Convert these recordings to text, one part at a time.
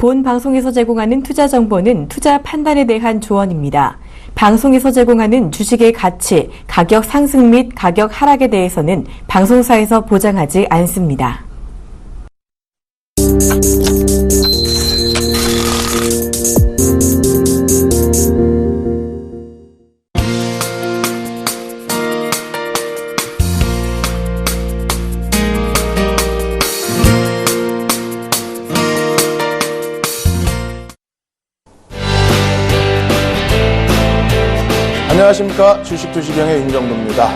본 방송에서 제공하는 투자 정보는 투자 판단에 대한 조언입니다. 방송에서 제공하는 주식의 가치, 가격 상승 및 가격 하락에 대해서는 방송사에서 보장하지 않습니다. 안녕하십니까. 주식투시경의 윤정도입니다.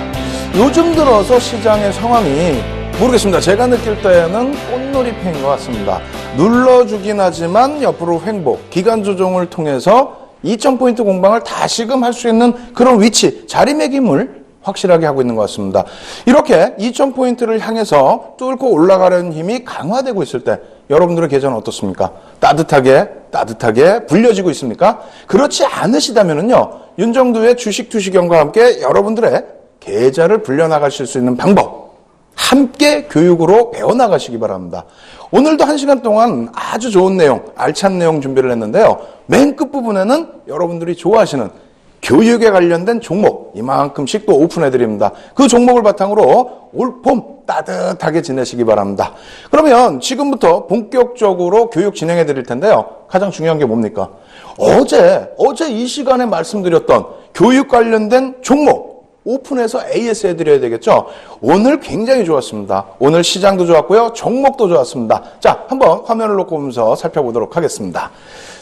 요즘 들어서 시장의 상황이 모르겠습니다. 제가 느낄 때는 꽃놀이패인 것 같습니다. 눌러주긴 하지만 옆으로 횡보, 기간 조정을 통해서 2000포인트 공방을 다시금 할 수 있는 그런 위치, 자리매김을 확실하게 하고 있는 것 같습니다. 이렇게 2000포인트를 향해서 뚫고 올라가려는 힘이 강화되고 있을 때 여러분들의 계좌는 어떻습니까? 따뜻하게 불려지고 있습니까? 그렇지 않으시다면요, 윤정도의 주식투시경과 함께 여러분들의 계좌를 불려나가실 수 있는 방법 함께 교육으로 배워나가시기 바랍니다. 오늘도 1시간 동안 아주 좋은 내용, 알찬 내용 준비를 했는데요. 맨 끝부분에는 여러분들이 좋아하시는 교육에 관련된 종목 이만큼씩 또 오픈해드립니다. 그 종목을 바탕으로 올 봄 따뜻하게 지내시기 바랍니다. 그러면 지금부터 본격적으로 교육 진행해 드릴 텐데요. 가장 중요한 게 뭡니까? 어제 이 시간에 말씀드렸던 교육 관련된 종목 오픈해서 AS 해드려야 되겠죠? 오늘 굉장히 좋았습니다. 오늘 시장도 좋았고요. 종목도 좋았습니다. 자, 한번 화면을 놓고 보면서 살펴보도록 하겠습니다.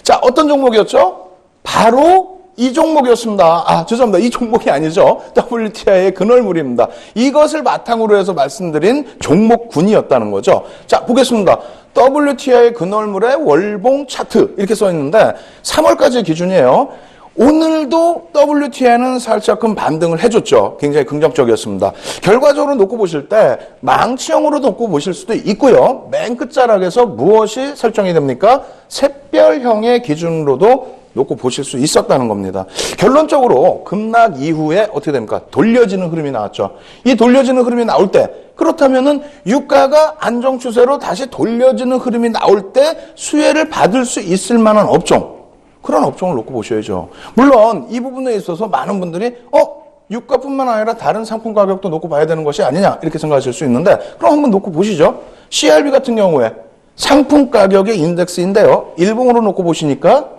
자, 어떤 종목이었죠? 바로 이 종목이었습니다. 죄송합니다. 이 종목이 아니죠. WTI의 근월물입니다. 이것을 바탕으로 해서 말씀드린 종목군이었다는 거죠. 자, 보겠습니다. WTI의 근월물의 월봉 차트 이렇게 써 있는데 3월까지의 기준이에요. 오늘도 WTI는 살짝금 반등을 해줬죠. 굉장히 긍정적이었습니다. 결과적으로 놓고 보실 때 망치형으로 놓고 보실 수도 있고요. 맨 끝자락에서 무엇이 설정이 됩니까? 샛별형의 기준으로도 놓고 보실 수 있었다는 겁니다. 결론적으로 급락 이후에 어떻게 됩니까? 돌려지는 흐름이 나왔죠. 이 돌려지는 흐름이 나올 때 그렇다면은 유가가 안정 추세로 다시 돌려지는 흐름이 나올 때 수혜를 받을 수 있을 만한 업종, 그런 업종을 놓고 보셔야죠. 물론 이 부분에 있어서 많은 분들이 유가뿐만 아니라 다른 상품 가격도 놓고 봐야 되는 것이 아니냐 이렇게 생각하실 수 있는데, 그럼 한번 놓고 보시죠. CRB 같은 경우에 상품 가격의 인덱스인데요. 일봉으로 놓고 보시니까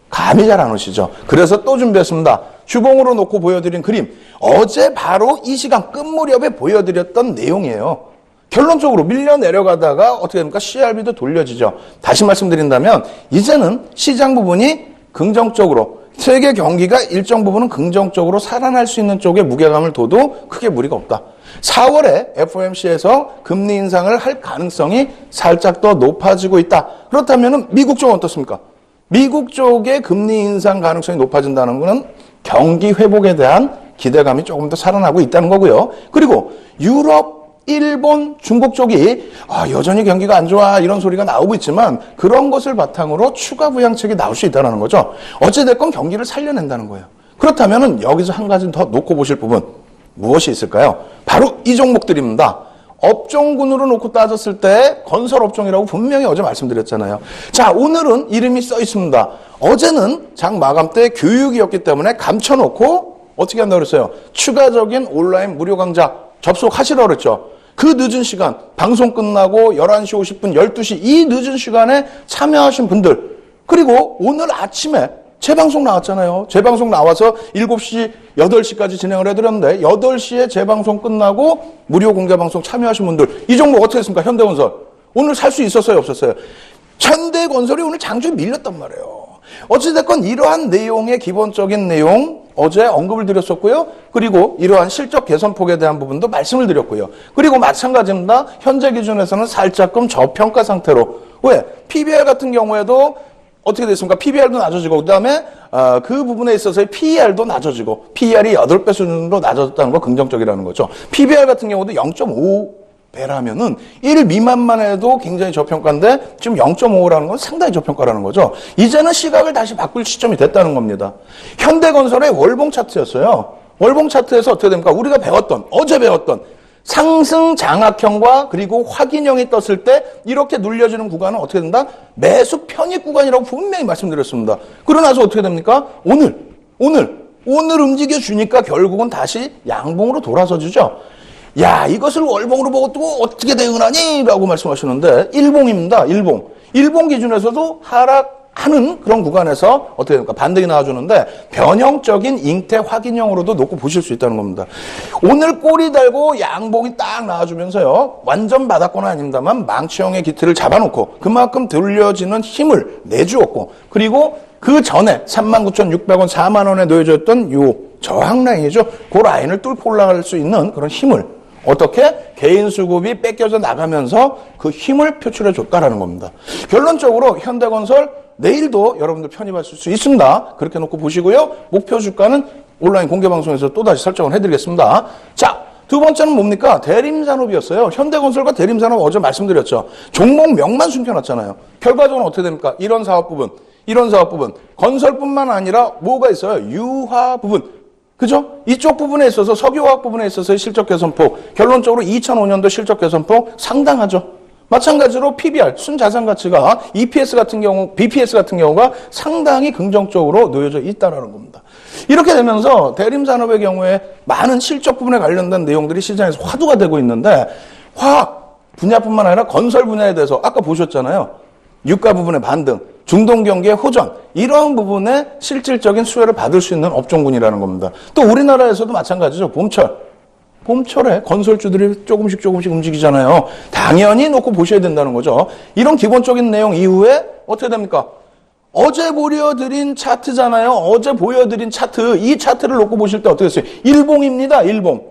감이 잘 안 오시죠. 그래서 또 준비했습니다. 주봉으로 놓고 보여드린 그림. 어제 바로 이 시간 끝 무렵에 보여드렸던 내용이에요. 결론적으로 밀려 내려가다가 어떻게 됩니까? CRB도 돌려지죠. 다시 말씀드린다면 이제는 시장 부분이 긍정적으로, 세계 경기가 일정 부분은 긍정적으로 살아날 수 있는 쪽에 무게감을 둬도 크게 무리가 없다. 4월에 FOMC에서 금리 인상을 할 가능성이 살짝 더 높아지고 있다. 그렇다면 미국 쪽은 어떻습니까? 미국 쪽의 금리 인상 가능성이 높아진다는 것은 경기 회복에 대한 기대감이 조금 더 살아나고 있다는 거고요. 그리고 유럽, 일본, 중국 쪽이 여전히 경기가 안 좋아 이런 소리가 나오고 있지만 그런 것을 바탕으로 추가 부양책이 나올 수 있다는 거죠. 어찌됐건 경기를 살려낸다는 거예요. 그렇다면 여기서 한 가지 더 놓고 보실 부분 무엇이 있을까요? 바로 이 종목들입니다. 업종군으로 놓고 따졌을 때 건설업종이라고 분명히 어제 말씀드렸잖아요. 자, 오늘은 이름이 써 있습니다. 어제는 장 마감 때 교육이었기 때문에 감춰놓고 어떻게 한다고 그랬어요? 추가적인 온라인 무료 강좌 접속하시라고 그랬죠. 그 늦은 시간, 방송 끝나고 11시 50분, 12시 이 늦은 시간에 참여하신 분들, 그리고 오늘 아침에 재방송 나왔잖아요. 재방송 나와서 7시, 8시까지 진행을 해드렸는데 8시에 재방송 끝나고 무료 공개방송 참여하신 분들, 이 종목 어떻게 했습니까? 현대건설. 오늘 살 수 있었어요? 없었어요? 현대건설이 오늘 장중에 밀렸단 말이에요. 어찌됐건 이러한 내용의 기본적인 내용 어제 언급을 드렸었고요. 그리고 이러한 실적 개선폭에 대한 부분도 말씀을 드렸고요. 그리고 마찬가지입니다. 현재 기준에서는 살짝금 저평가 상태로. 왜? PBR 같은 경우에도 어떻게 됐습니까? PBR도 낮아지고, 그 다음에 그 부분에 있어서의 PER도 낮아지고, PER이 8배 수준으로 낮아졌다는 거 긍정적이라는 거죠. PBR 같은 경우도 0.5배라면은 1 미만만 해도 굉장히 저평가인데 지금 0.5라는 건 상당히 저평가라는 거죠. 이제는 시각을 다시 바꿀 시점이 됐다는 겁니다. 현대건설의 월봉 차트였어요. 월봉 차트에서 어떻게 됩니까? 우리가 배웠던, 어제 배웠던 상승 장악형과 그리고 확인형이 떴을 때 이렇게 눌려지는 구간은 어떻게 된다? 매수 편입 구간이라고 분명히 말씀드렸습니다. 그러고 나서 어떻게 됩니까? 오늘 움직여주니까 결국은 다시 양봉으로 돌아서 주죠. 야, 이것을 월봉으로 보고 또 어떻게 대응하니? 라고 말씀하시는데 일봉입니다. 일봉 기준에서도 하락하는 그런 구간에서 어떻게 됩니까? 반등이 나와주는데 변형적인 잉태 확인형으로도 놓고 보실 수 있다는 겁니다. 오늘 꼬리 달고 양봉이 딱 나와주면서요. 완전 바닥권은 아닙니다만 망치형의 기틀을 잡아놓고 그만큼 들려지는 힘을 내주었고 그리고 그 전에 39,600원, 4만 원에 놓여져 있던 요 저항 라인이죠. 그 라인을 뚫고 올라갈 수 있는 그런 힘을 어떻게 개인 수급이 뺏겨져 나가면서 그 힘을 표출해 줬다라는 겁니다. 결론적으로 현대건설 내일도 여러분들 편입하실 수 있습니다. 그렇게 놓고 보시고요. 목표 주가는 온라인 공개방송에서 또다시 설정을 해드리겠습니다. 자, 두 번째는 뭡니까? 대림산업이었어요. 현대건설과 대림산업 어제 말씀드렸죠. 종목명만 숨겨놨잖아요. 결과적으로 어떻게 됩니까? 이런 사업 부분. 건설뿐만 아니라 뭐가 있어요? 유화 부분. 그죠? 이쪽 부분에 있어서 석유화학 부분에 있어서의 실적 개선폭, 결론적으로 2005년도 실적 개선폭 상당하죠. 마찬가지로 PBR, 순자산 가치가 BPS 같은 경우가 상당히 긍정적으로 놓여져 있다라는 겁니다. 이렇게 되면서 대림산업의 경우에 많은 실적 부분에 관련된 내용들이 시장에서 화두가 되고 있는데 화학 분야뿐만 아니라 건설 분야에 대해서 아까 보셨잖아요. 유가 부분의 반등, 중동 경기의 호전 이런 부분에 실질적인 수혜를 받을 수 있는 업종군이라는 겁니다. 또 우리나라에서도 마찬가지죠. 봄철에 건설주들이 조금씩 움직이잖아요. 당연히 놓고 보셔야 된다는 거죠. 이런 기본적인 내용 이후에 어떻게 됩니까? 어제 보여드린 차트잖아요. 어제 보여드린 차트. 이 차트를 놓고 보실 때 어떻게 됐어요? 일봉입니다. 일봉.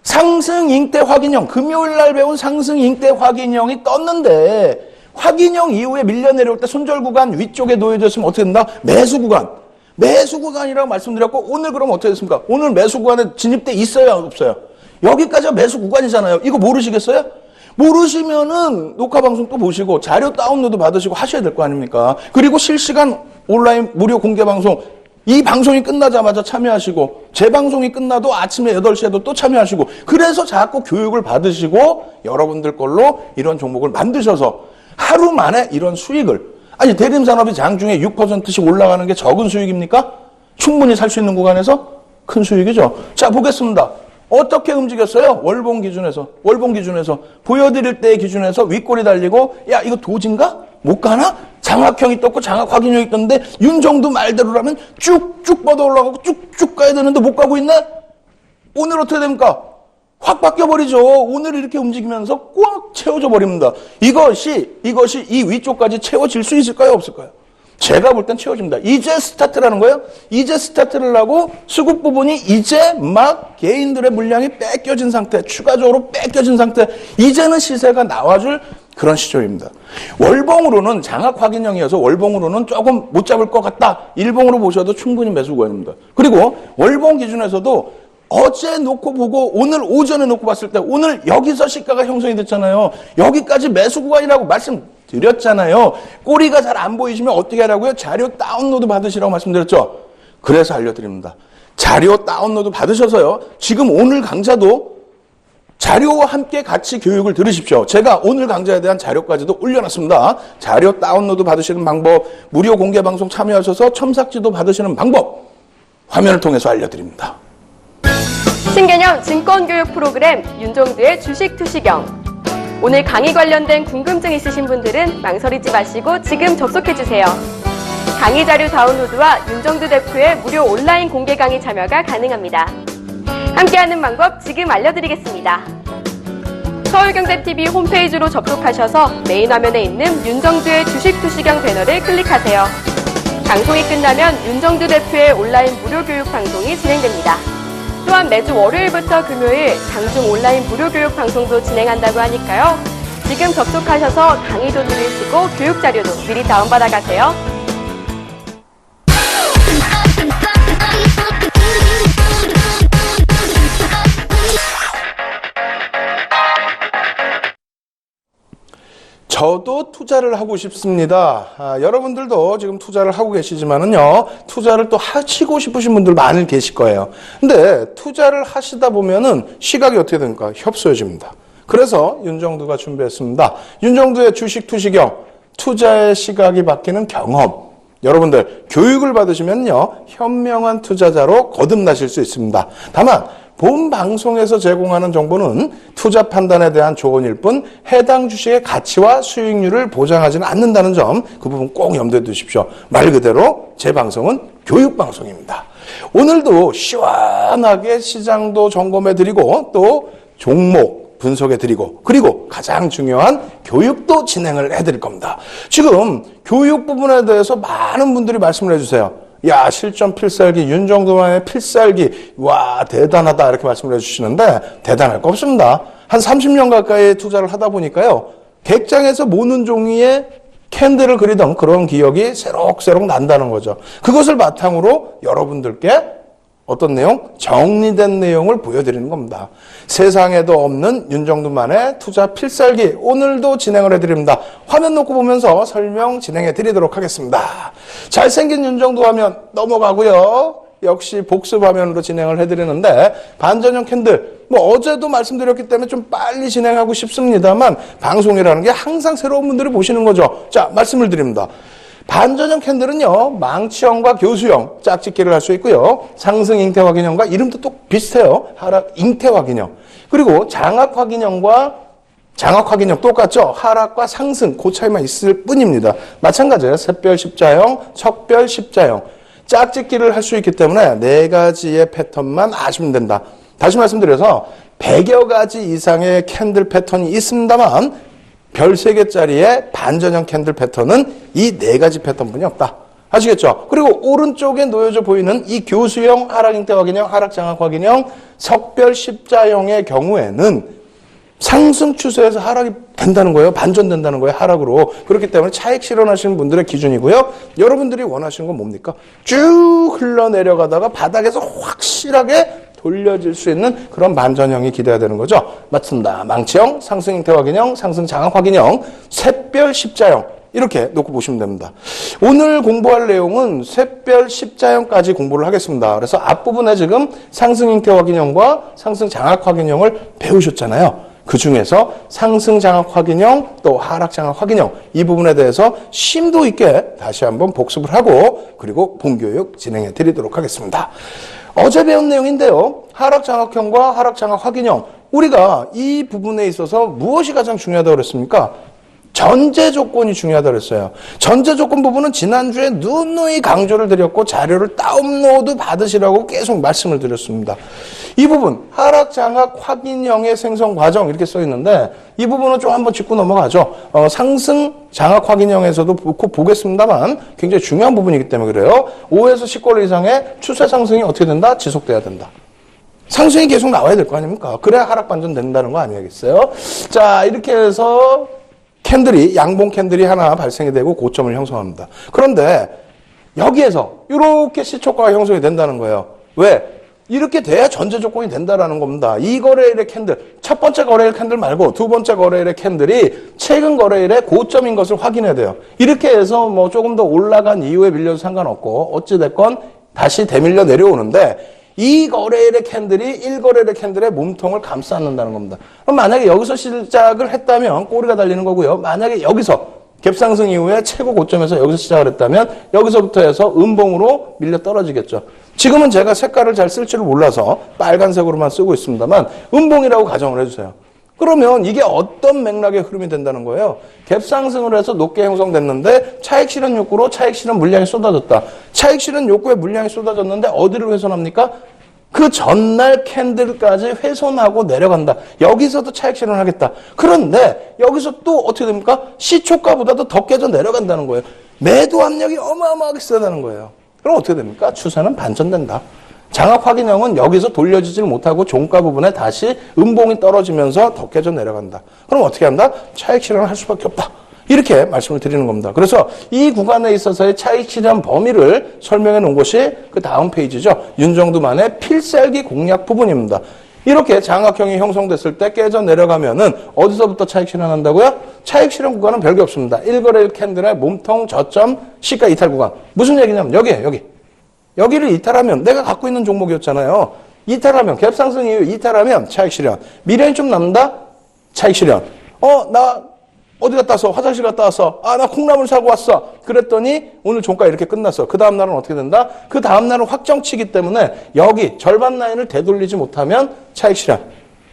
상승 잉태 확인형. 금요일 날 배운 상승 잉태 확인형이 떴는데 확인형 이후에 밀려 내려올 때 손절 구간 위쪽에 놓여졌으면 어떻게 된다? 매수 구간이라고 말씀드렸고 오늘 그럼 어떻게 됐습니까? 오늘 매수 구간에 진입돼 있어요? 없어요? 여기까지가 매수 구간이잖아요. 이거 모르시겠어요? 모르시면은 녹화 방송 또 보시고 자료 다운로드 받으시고 하셔야 될 거 아닙니까? 그리고 실시간 온라인 무료 공개 방송 이 방송이 끝나자마자 참여하시고 재방송이 끝나도 아침에 8시에도 또 참여하시고 그래서 자꾸 교육을 받으시고 여러분들 걸로 이런 종목을 만드셔서 하루 만에 이런 수익을 아니 대림산업이 장중에 6%씩 올라가는 게 적은 수익입니까? 충분히 살 수 있는 구간에서 큰 수익이죠. 자 보겠습니다. 어떻게 움직였어요? 월봉 기준에서 보여드릴 때의 기준에서 윗골이 달리고 야 이거 도진가? 못 가나? 장악형이 떴고 장악 확인형이 떴는데 윤정도 말대로라면 쭉쭉 뻗어 올라가고 쭉쭉 가야 되는데 못 가고 있네? 오늘 어떻게 됩니까? 확 바뀌어버리죠. 오늘 이렇게 움직이면서 꽉 채워져 버립니다. 이것이 이 위쪽까지 채워질 수 있을까요? 없을까요? 제가 볼 땐 채워집니다. 이제 스타트라는 거예요. 이제 스타트를 하고 수급 부분이 이제 막 개인들의 물량이 뺏겨진 상태, 추가적으로 뺏겨진 상태, 이제는 시세가 나와줄 그런 시점입니다. 월봉으로는 장악 확인형이어서 월봉으로는 조금 못 잡을 것 같다. 일봉으로 보셔도 충분히 매수 구간입니다. 그리고 월봉 기준에서도 어제 놓고 보고 오늘 오전에 놓고 봤을 때 오늘 여기서 시가가 형성이 됐잖아요. 여기까지 매수 구간이라고 말씀드렸잖아요. 꼬리가 잘 안 보이시면 어떻게 하라고요? 자료 다운로드 받으시라고 말씀드렸죠. 그래서 알려드립니다. 자료 다운로드 받으셔서요. 지금 오늘 강좌도 자료와 함께 같이 교육을 들으십시오. 제가 오늘 강좌에 대한 자료까지도 올려놨습니다. 자료 다운로드 받으시는 방법, 무료 공개 방송 참여하셔서 첨삭지도 받으시는 방법 화면을 통해서 알려드립니다. 신개념 증권교육 프로그램 윤종두의 주식 투시경. 오늘 강의 관련된 궁금증 있으신 분들은 망설이지 마시고 지금 접속해주세요. 강의 자료 다운로드와 윤종두 대표의 무료 온라인 공개 강의 참여가 가능합니다. 함께하는 방법 지금 알려드리겠습니다. 서울경제TV 홈페이지로 접속하셔서 메인 화면에 있는 윤종두의 주식 투시경 배너를 클릭하세요. 방송이 끝나면 윤종두 대표의 온라인 무료 교육 방송이 진행됩니다. 또한 매주 월요일부터 금요일 장중 온라인 무료 교육 방송도 진행한다고 하니까요. 지금 접속하셔서 강의도 들으시고 교육 자료도 미리 다운받아 가세요. 저도 투자를 하고 싶습니다. 여러분들도 지금 투자를 하고 계시지만은요, 투자를 또 하시고 싶으신 분들 많이 계실 거예요. 근데 투자를 하시다 보면은 시각이 어떻게 됩니까? 협소해집니다. 그래서 윤정두가 준비했습니다. 윤정두의 주식 투시경, 투자의 시각이 바뀌는 경험. 여러분들 교육을 받으시면요, 현명한 투자자로 거듭나실 수 있습니다. 다만 본 방송에서 제공하는 정보는 투자 판단에 대한 조언일 뿐 해당 주식의 가치와 수익률을 보장하지는 않는다는 점, 그 부분 꼭 염두에 두십시오. 말 그대로 제 방송은 교육 방송입니다. 오늘도 시원하게 시장도 점검해드리고 또 종목 분석해드리고 그리고 가장 중요한 교육도 진행을 해드릴 겁니다. 지금 교육 부분에 대해서 많은 분들이 말씀을 해주세요. 야, 실전 필살기, 윤정두만의 필살기, 와, 대단하다, 이렇게 말씀을 해주시는데, 대단할 거 없습니다. 한 30년 가까이 투자를 하다 보니까요, 객장에서 모는 종이에 캔들을 그리던 그런 기억이 새록새록 난다는 거죠. 그것을 바탕으로 여러분들께 어떤 내용? 정리된 내용을 보여드리는 겁니다. 세상에도 없는 윤정두만의 투자 필살기, 오늘도 진행을 해드립니다. 화면 놓고 보면서 설명 진행해 드리도록 하겠습니다. 잘생긴 윤정두 화면 넘어가고요. 역시 복습 화면으로 진행을 해드리는데, 반전형 캔들, 어제도 말씀드렸기 때문에 좀 빨리 진행하고 싶습니다만, 방송이라는 게 항상 새로운 분들이 보시는 거죠. 자, 말씀을 드립니다. 반전형 캔들은요, 망치형과 교수형, 짝짓기를 할 수 있고요. 상승 잉태 확인형과 이름도 또 비슷해요. 하락 잉태 확인형. 그리고 장악 확인형과 장악 확인형 똑같죠. 하락과 상승, 그 차이만 있을 뿐입니다. 마찬가지예요. 샛별 십자형, 척별 십자형. 짝짓기를 할 수 있기 때문에 4가지의 패턴만 아시면 된다. 다시 말씀드려서 100여 가지 이상의 캔들 패턴이 있습니다만 별 3개짜리의 반전형 캔들 패턴은 이 4가지 패턴뿐이 없다. 아시겠죠? 그리고 오른쪽에 놓여져 보이는 이 교수형, 하락 잉태 확인형, 하락 장악 확인형, 석별 십자형의 경우에는 상승 추세에서 하락이 된다는 거예요. 반전된다는 거예요. 하락으로. 그렇기 때문에 차익 실현하시는 분들의 기준이고요. 여러분들이 원하시는 건 뭡니까? 쭉 흘러내려가다가 바닥에서 확실하게 돌려질 수 있는 그런 반전형이 기대가 되는 거죠. 맞습니다. 망치형, 상승 잉태 확인형, 상승 장악 확인형, 샛별 십자형, 이렇게 놓고 보시면 됩니다. 오늘 공부할 내용은 샛별 십자형까지 공부를 하겠습니다. 그래서 앞부분에 지금 상승 잉태 확인형과 상승 장악 확인형을 배우셨잖아요. 그 중에서 상승 장악 확인형, 또 하락 장악 확인형, 이 부분에 대해서 심도 있게 다시 한번 복습을 하고 그리고 본교육 진행해 드리도록 하겠습니다. 어제 배운 내용인데요. 하락 장악형과 하락 장악 확인형. 우리가 이 부분에 있어서 무엇이 가장 중요하다고 그랬습니까? 전제 조건이 중요하다고 그랬어요. 전제 조건 부분은 지난주에 누누이 강조를 드렸고 자료를 다운로드 받으시라고 계속 말씀을 드렸습니다. 이 부분 하락 장악 확인형의 생성 과정 이렇게 써 있는데 이 부분은 좀 한번 짚고 넘어가죠. 상승 장악 확인형에서도 보겠습니다만 굉장히 중요한 부분이기 때문에 그래요. 5에서 10골 이상의 추세 상승이 어떻게 된다? 지속돼야 된다. 상승이 계속 나와야 될 거 아닙니까? 그래야 하락 반전 된다는 거 아니겠어요? 자, 이렇게 해서 캔들이, 양봉 캔들이 하나 발생이 되고 고점을 형성합니다. 그런데 여기에서 이렇게 시초가가 형성이 된다는 거예요. 왜? 이렇게 돼야 전제 조건이 된다라는 겁니다. 이 거래일의 캔들, 첫 번째 거래일 캔들 말고 두 번째 거래일의 캔들이 최근 거래일의 고점인 것을 확인해야 돼요. 이렇게 해서 뭐 조금 더 올라간 이후에 밀려도 상관없고 어찌됐건 다시 대밀려 내려오는데 이 거래일의 캔들이 1거래일의 캔들의 몸통을 감싸 안는다는 겁니다. 그럼 만약에 여기서 시작을 했다면 꼬리가 달리는 거고요. 만약에 여기서 갭상승 이후에 최고 고점에서 여기서 시작을 했다면 여기서부터 해서 음봉으로 밀려 떨어지겠죠. 지금은 제가 색깔을 잘 쓸 줄 몰라서 빨간색으로만 쓰고 있습니다만 음봉이라고 가정을 해주세요. 그러면 이게 어떤 맥락의 흐름이 된다는 거예요? 갭상승을 해서 높게 형성됐는데 차익 실현 욕구로 차익 실현 물량이 쏟아졌다. 차익 실현 욕구에 물량이 쏟아졌는데 어디를 훼손합니까? 그 전날 캔들까지 훼손하고 내려간다. 여기서도 차익 실현하겠다. 그런데 여기서 또 어떻게 됩니까? 시초가보다도 더 깨져 내려간다는 거예요. 매도 압력이 어마어마하게 세다는 거예요. 그럼 어떻게 됩니까? 추세는 반전된다. 장악 확인형은 여기서 돌려지질 못하고 종가 부분에 다시 음봉이 떨어지면서 더 깨져 내려간다. 그럼 어떻게 한다? 차익 실현을 할 수밖에 없다. 이렇게 말씀을 드리는 겁니다. 그래서 이 구간에 있어서의 차익 실현 범위를 설명해 놓은 것이 그 다음 페이지죠. 윤정두만의 필살기 공략 부분입니다. 이렇게 장악형이 형성됐을 때 깨져 내려가면은 어디서부터 차익 실현한다고요? 차익 실현 구간은 별게 없습니다. 1거래일 캔들의 몸통 저점 시가 이탈 구간. 무슨 얘기냐면 여기에요, 여기. 여기를 이탈하면 내가 갖고 있는 종목이었잖아요. 이탈하면 갭 상승 이후 이탈하면 차익 실현. 미련이 좀 남는다? 차익 실현. 나 어디 갔다 왔어? 화장실 갔다 왔어. 나 콩나물 사고 왔어. 그랬더니 오늘 종가 이렇게 끝났어. 그 다음 날은 어떻게 된다? 그 다음 날은 확정치기 때문에 여기 절반 라인을 되돌리지 못하면 차익 실현.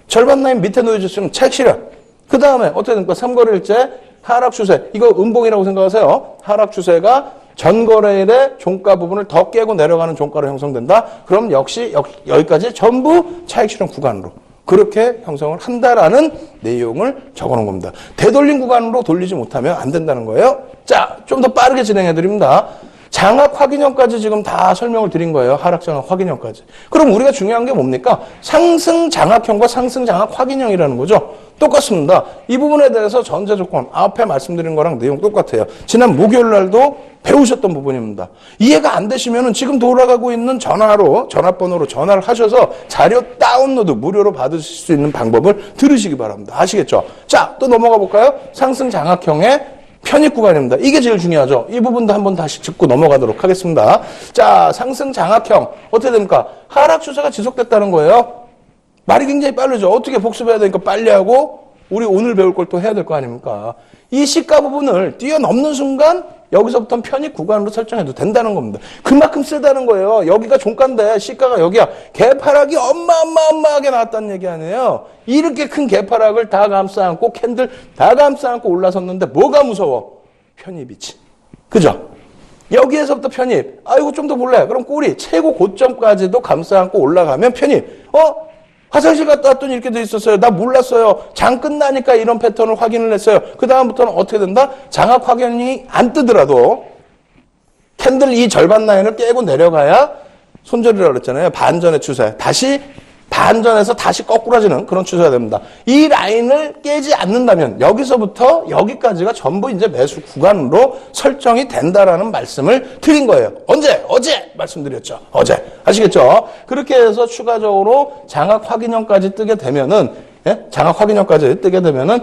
절반 라인 밑에 놓여졌으면 차익 실현. 그 다음에 어떻게 됩니까? 3거래일째 하락 추세. 이거 음봉이라고 생각하세요. 하락 추세가 전거래일의 종가 부분을 더 깨고 내려가는 종가로 형성된다. 그럼 역시 여기까지 전부 차익 실현 구간으로. 그렇게 형성을 한다라는 내용을 적어놓은 겁니다. 되돌린 구간으로 돌리지 못하면 안 된다는 거예요. 자, 좀 더 빠르게 진행해 드립니다. 장악 확인형까지 지금 다 설명을 드린 거예요. 하락 장악 확인형까지. 그럼 우리가 중요한 게 뭡니까? 상승 장악형과 상승 장악 확인형이라는 거죠. 똑같습니다. 이 부분에 대해서 전제 조건, 앞에 말씀드린 거랑 내용 똑같아요. 지난 목요일 날도 배우셨던 부분입니다. 이해가 안 되시면은 지금 돌아가고 있는 전화번호로 전화를 하셔서 자료 다운로드 무료로 받으실 수 있는 방법을 들으시기 바랍니다. 아시겠죠? 자, 또 넘어가 볼까요? 상승 장악형의 편입 구간입니다. 이게 제일 중요하죠. 이 부분도 한번 다시 짚고 넘어가도록 하겠습니다. 자, 상승 장악형 어떻게 됩니까? 하락 추세가 지속됐다는 거예요. 말이 굉장히 빠르죠. 어떻게 복습해야 되니까 빨리 하고 우리 오늘 배울 걸 또 해야 될 거 아닙니까? 이 시가 부분을 뛰어넘는 순간 여기서부터는 편입 구간으로 설정해도 된다는 겁니다. 그만큼 세다는 거예요. 여기가 종가인데 시가가 여기야. 개파락이 어마어마하게 나왔다는 얘기 아니에요. 이렇게 큰 개파락을 다 감싸 안고 캔들 다 감싸 안고 올라섰는데 뭐가 무서워? 편입이지. 그죠? 여기에서부터 편입. 이거 좀 더 볼래? 그럼 꼬리 최고 고점까지도 감싸 안고 올라가면 편입. 화장실 갔다 왔더니 이렇게 돼 있었어요. 나 몰랐어요. 장 끝나니까 이런 패턴을 확인을 했어요. 그 다음부터는 어떻게 된다? 장악 확인이 안 뜨더라도 캔들 이 절반 라인을 깨고 내려가야 손절이라고 그랬잖아요. 반전의 추세. 다시 반전에서 다시 거꾸라지는 그런 추세가 됩니다. 이 라인을 깨지 않는다면 여기서부터 여기까지가 전부 이제 매수 구간으로 설정이 된다라는 말씀을 드린 거예요. 언제? 어제 말씀드렸죠. 어제. 아시겠죠? 그렇게 해서 추가적으로 장악 확인형까지 뜨게 되면은, 장악 확인형까지 뜨게 되면은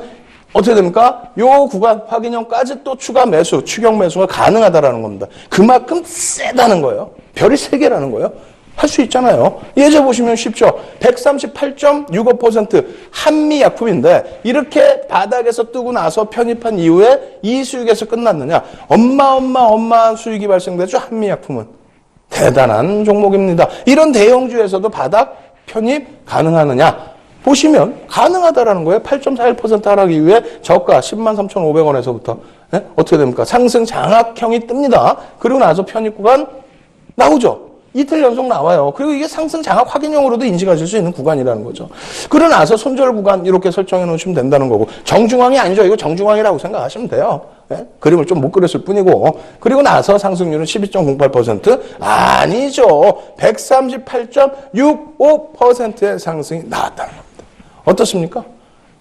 어떻게 됩니까? 요 구간 확인형까지 또 추가 매수, 추격 매수가 가능하다라는 겁니다. 그만큼 세다는 거예요. 별이 3개라는 거예요. 할 수 있잖아요. 예제 보시면 쉽죠. 138.65% 한미약품인데 이렇게 바닥에서 뜨고 나서 편입한 이후에 이 수익에서 끝났느냐. 어마어마한 수익이 발생되죠. 한미약품은. 대단한 종목입니다. 이런 대형주에서도 바닥 편입 가능하느냐. 보시면 가능하다라는 거예요. 8.41% 하락 이후에 저가 103,500원에서부터 어떻게 됩니까? 상승 장악형이 뜹니다. 그리고 나서 편입 구간 나오죠. 이틀 연속 나와요. 그리고 이게 상승 장악 확인형으로도 인식하실 수 있는 구간이라는 거죠. 그러고 나서 손절 구간 이렇게 설정해 놓으시면 된다는 거고 정중앙이 아니죠. 이거 정중앙이라고 생각하시면 돼요. 그림을 좀 못 그렸을 뿐이고 그리고 나서 상승률은 12.08% 아니죠. 138.65%의 상승이 나왔다는 겁니다. 어떻습니까?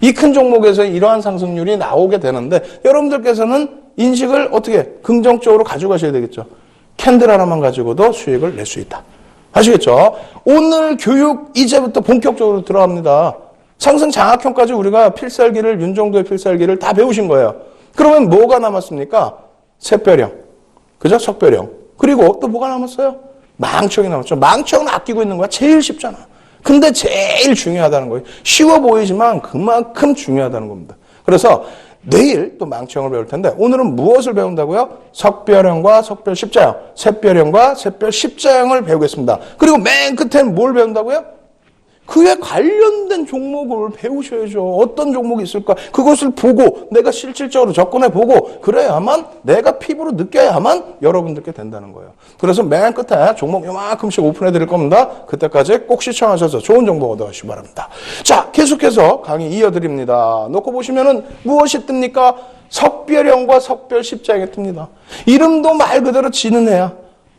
이 큰 종목에서 이러한 상승률이 나오게 되는데 여러분들께서는 인식을 어떻게 긍정적으로 가져가셔야 되겠죠. 캔들 하나만 가지고도 수익을 낼 수 있다. 아시겠죠? 오늘 교육 이제부터 본격적으로 들어갑니다. 상승 장악형까지 우리가 필살기를 윤정도의 필살기를 다 배우신 거예요. 그러면 뭐가 남았습니까? 샛별형, 그죠? 석별형. 그리고 또 뭐가 남았어요? 망청이 남았죠. 망청은 아끼고 있는 거야. 제일 쉽잖아. 근데 제일 중요하다는 거예요. 쉬워 보이지만 그만큼 중요하다는 겁니다. 그래서 내일 또 망청을 배울 텐데 오늘은 무엇을 배운다고요? 석별형과 석별 십자형, 샛별형과 샛별 십자형을 배우겠습니다. 그리고 맨 끝에는 뭘 배운다고요? 그에 관련된 종목을 배우셔야죠. 어떤 종목이 있을까? 그것을 보고 내가 실질적으로 접근해보고 그래야만 내가 피부로 느껴야만 여러분들께 된다는 거예요. 그래서 맨 끝에 종목 요만큼씩 오픈해드릴 겁니다. 그때까지 꼭 시청하셔서 좋은 정보 얻어가시기 바랍니다. 자, 계속해서 강의 이어드립니다. 놓고 보시면은 무엇이 뜹니까? 석별형과 석별 십자형이 뜹니다. 이름도 말 그대로 지는 애야.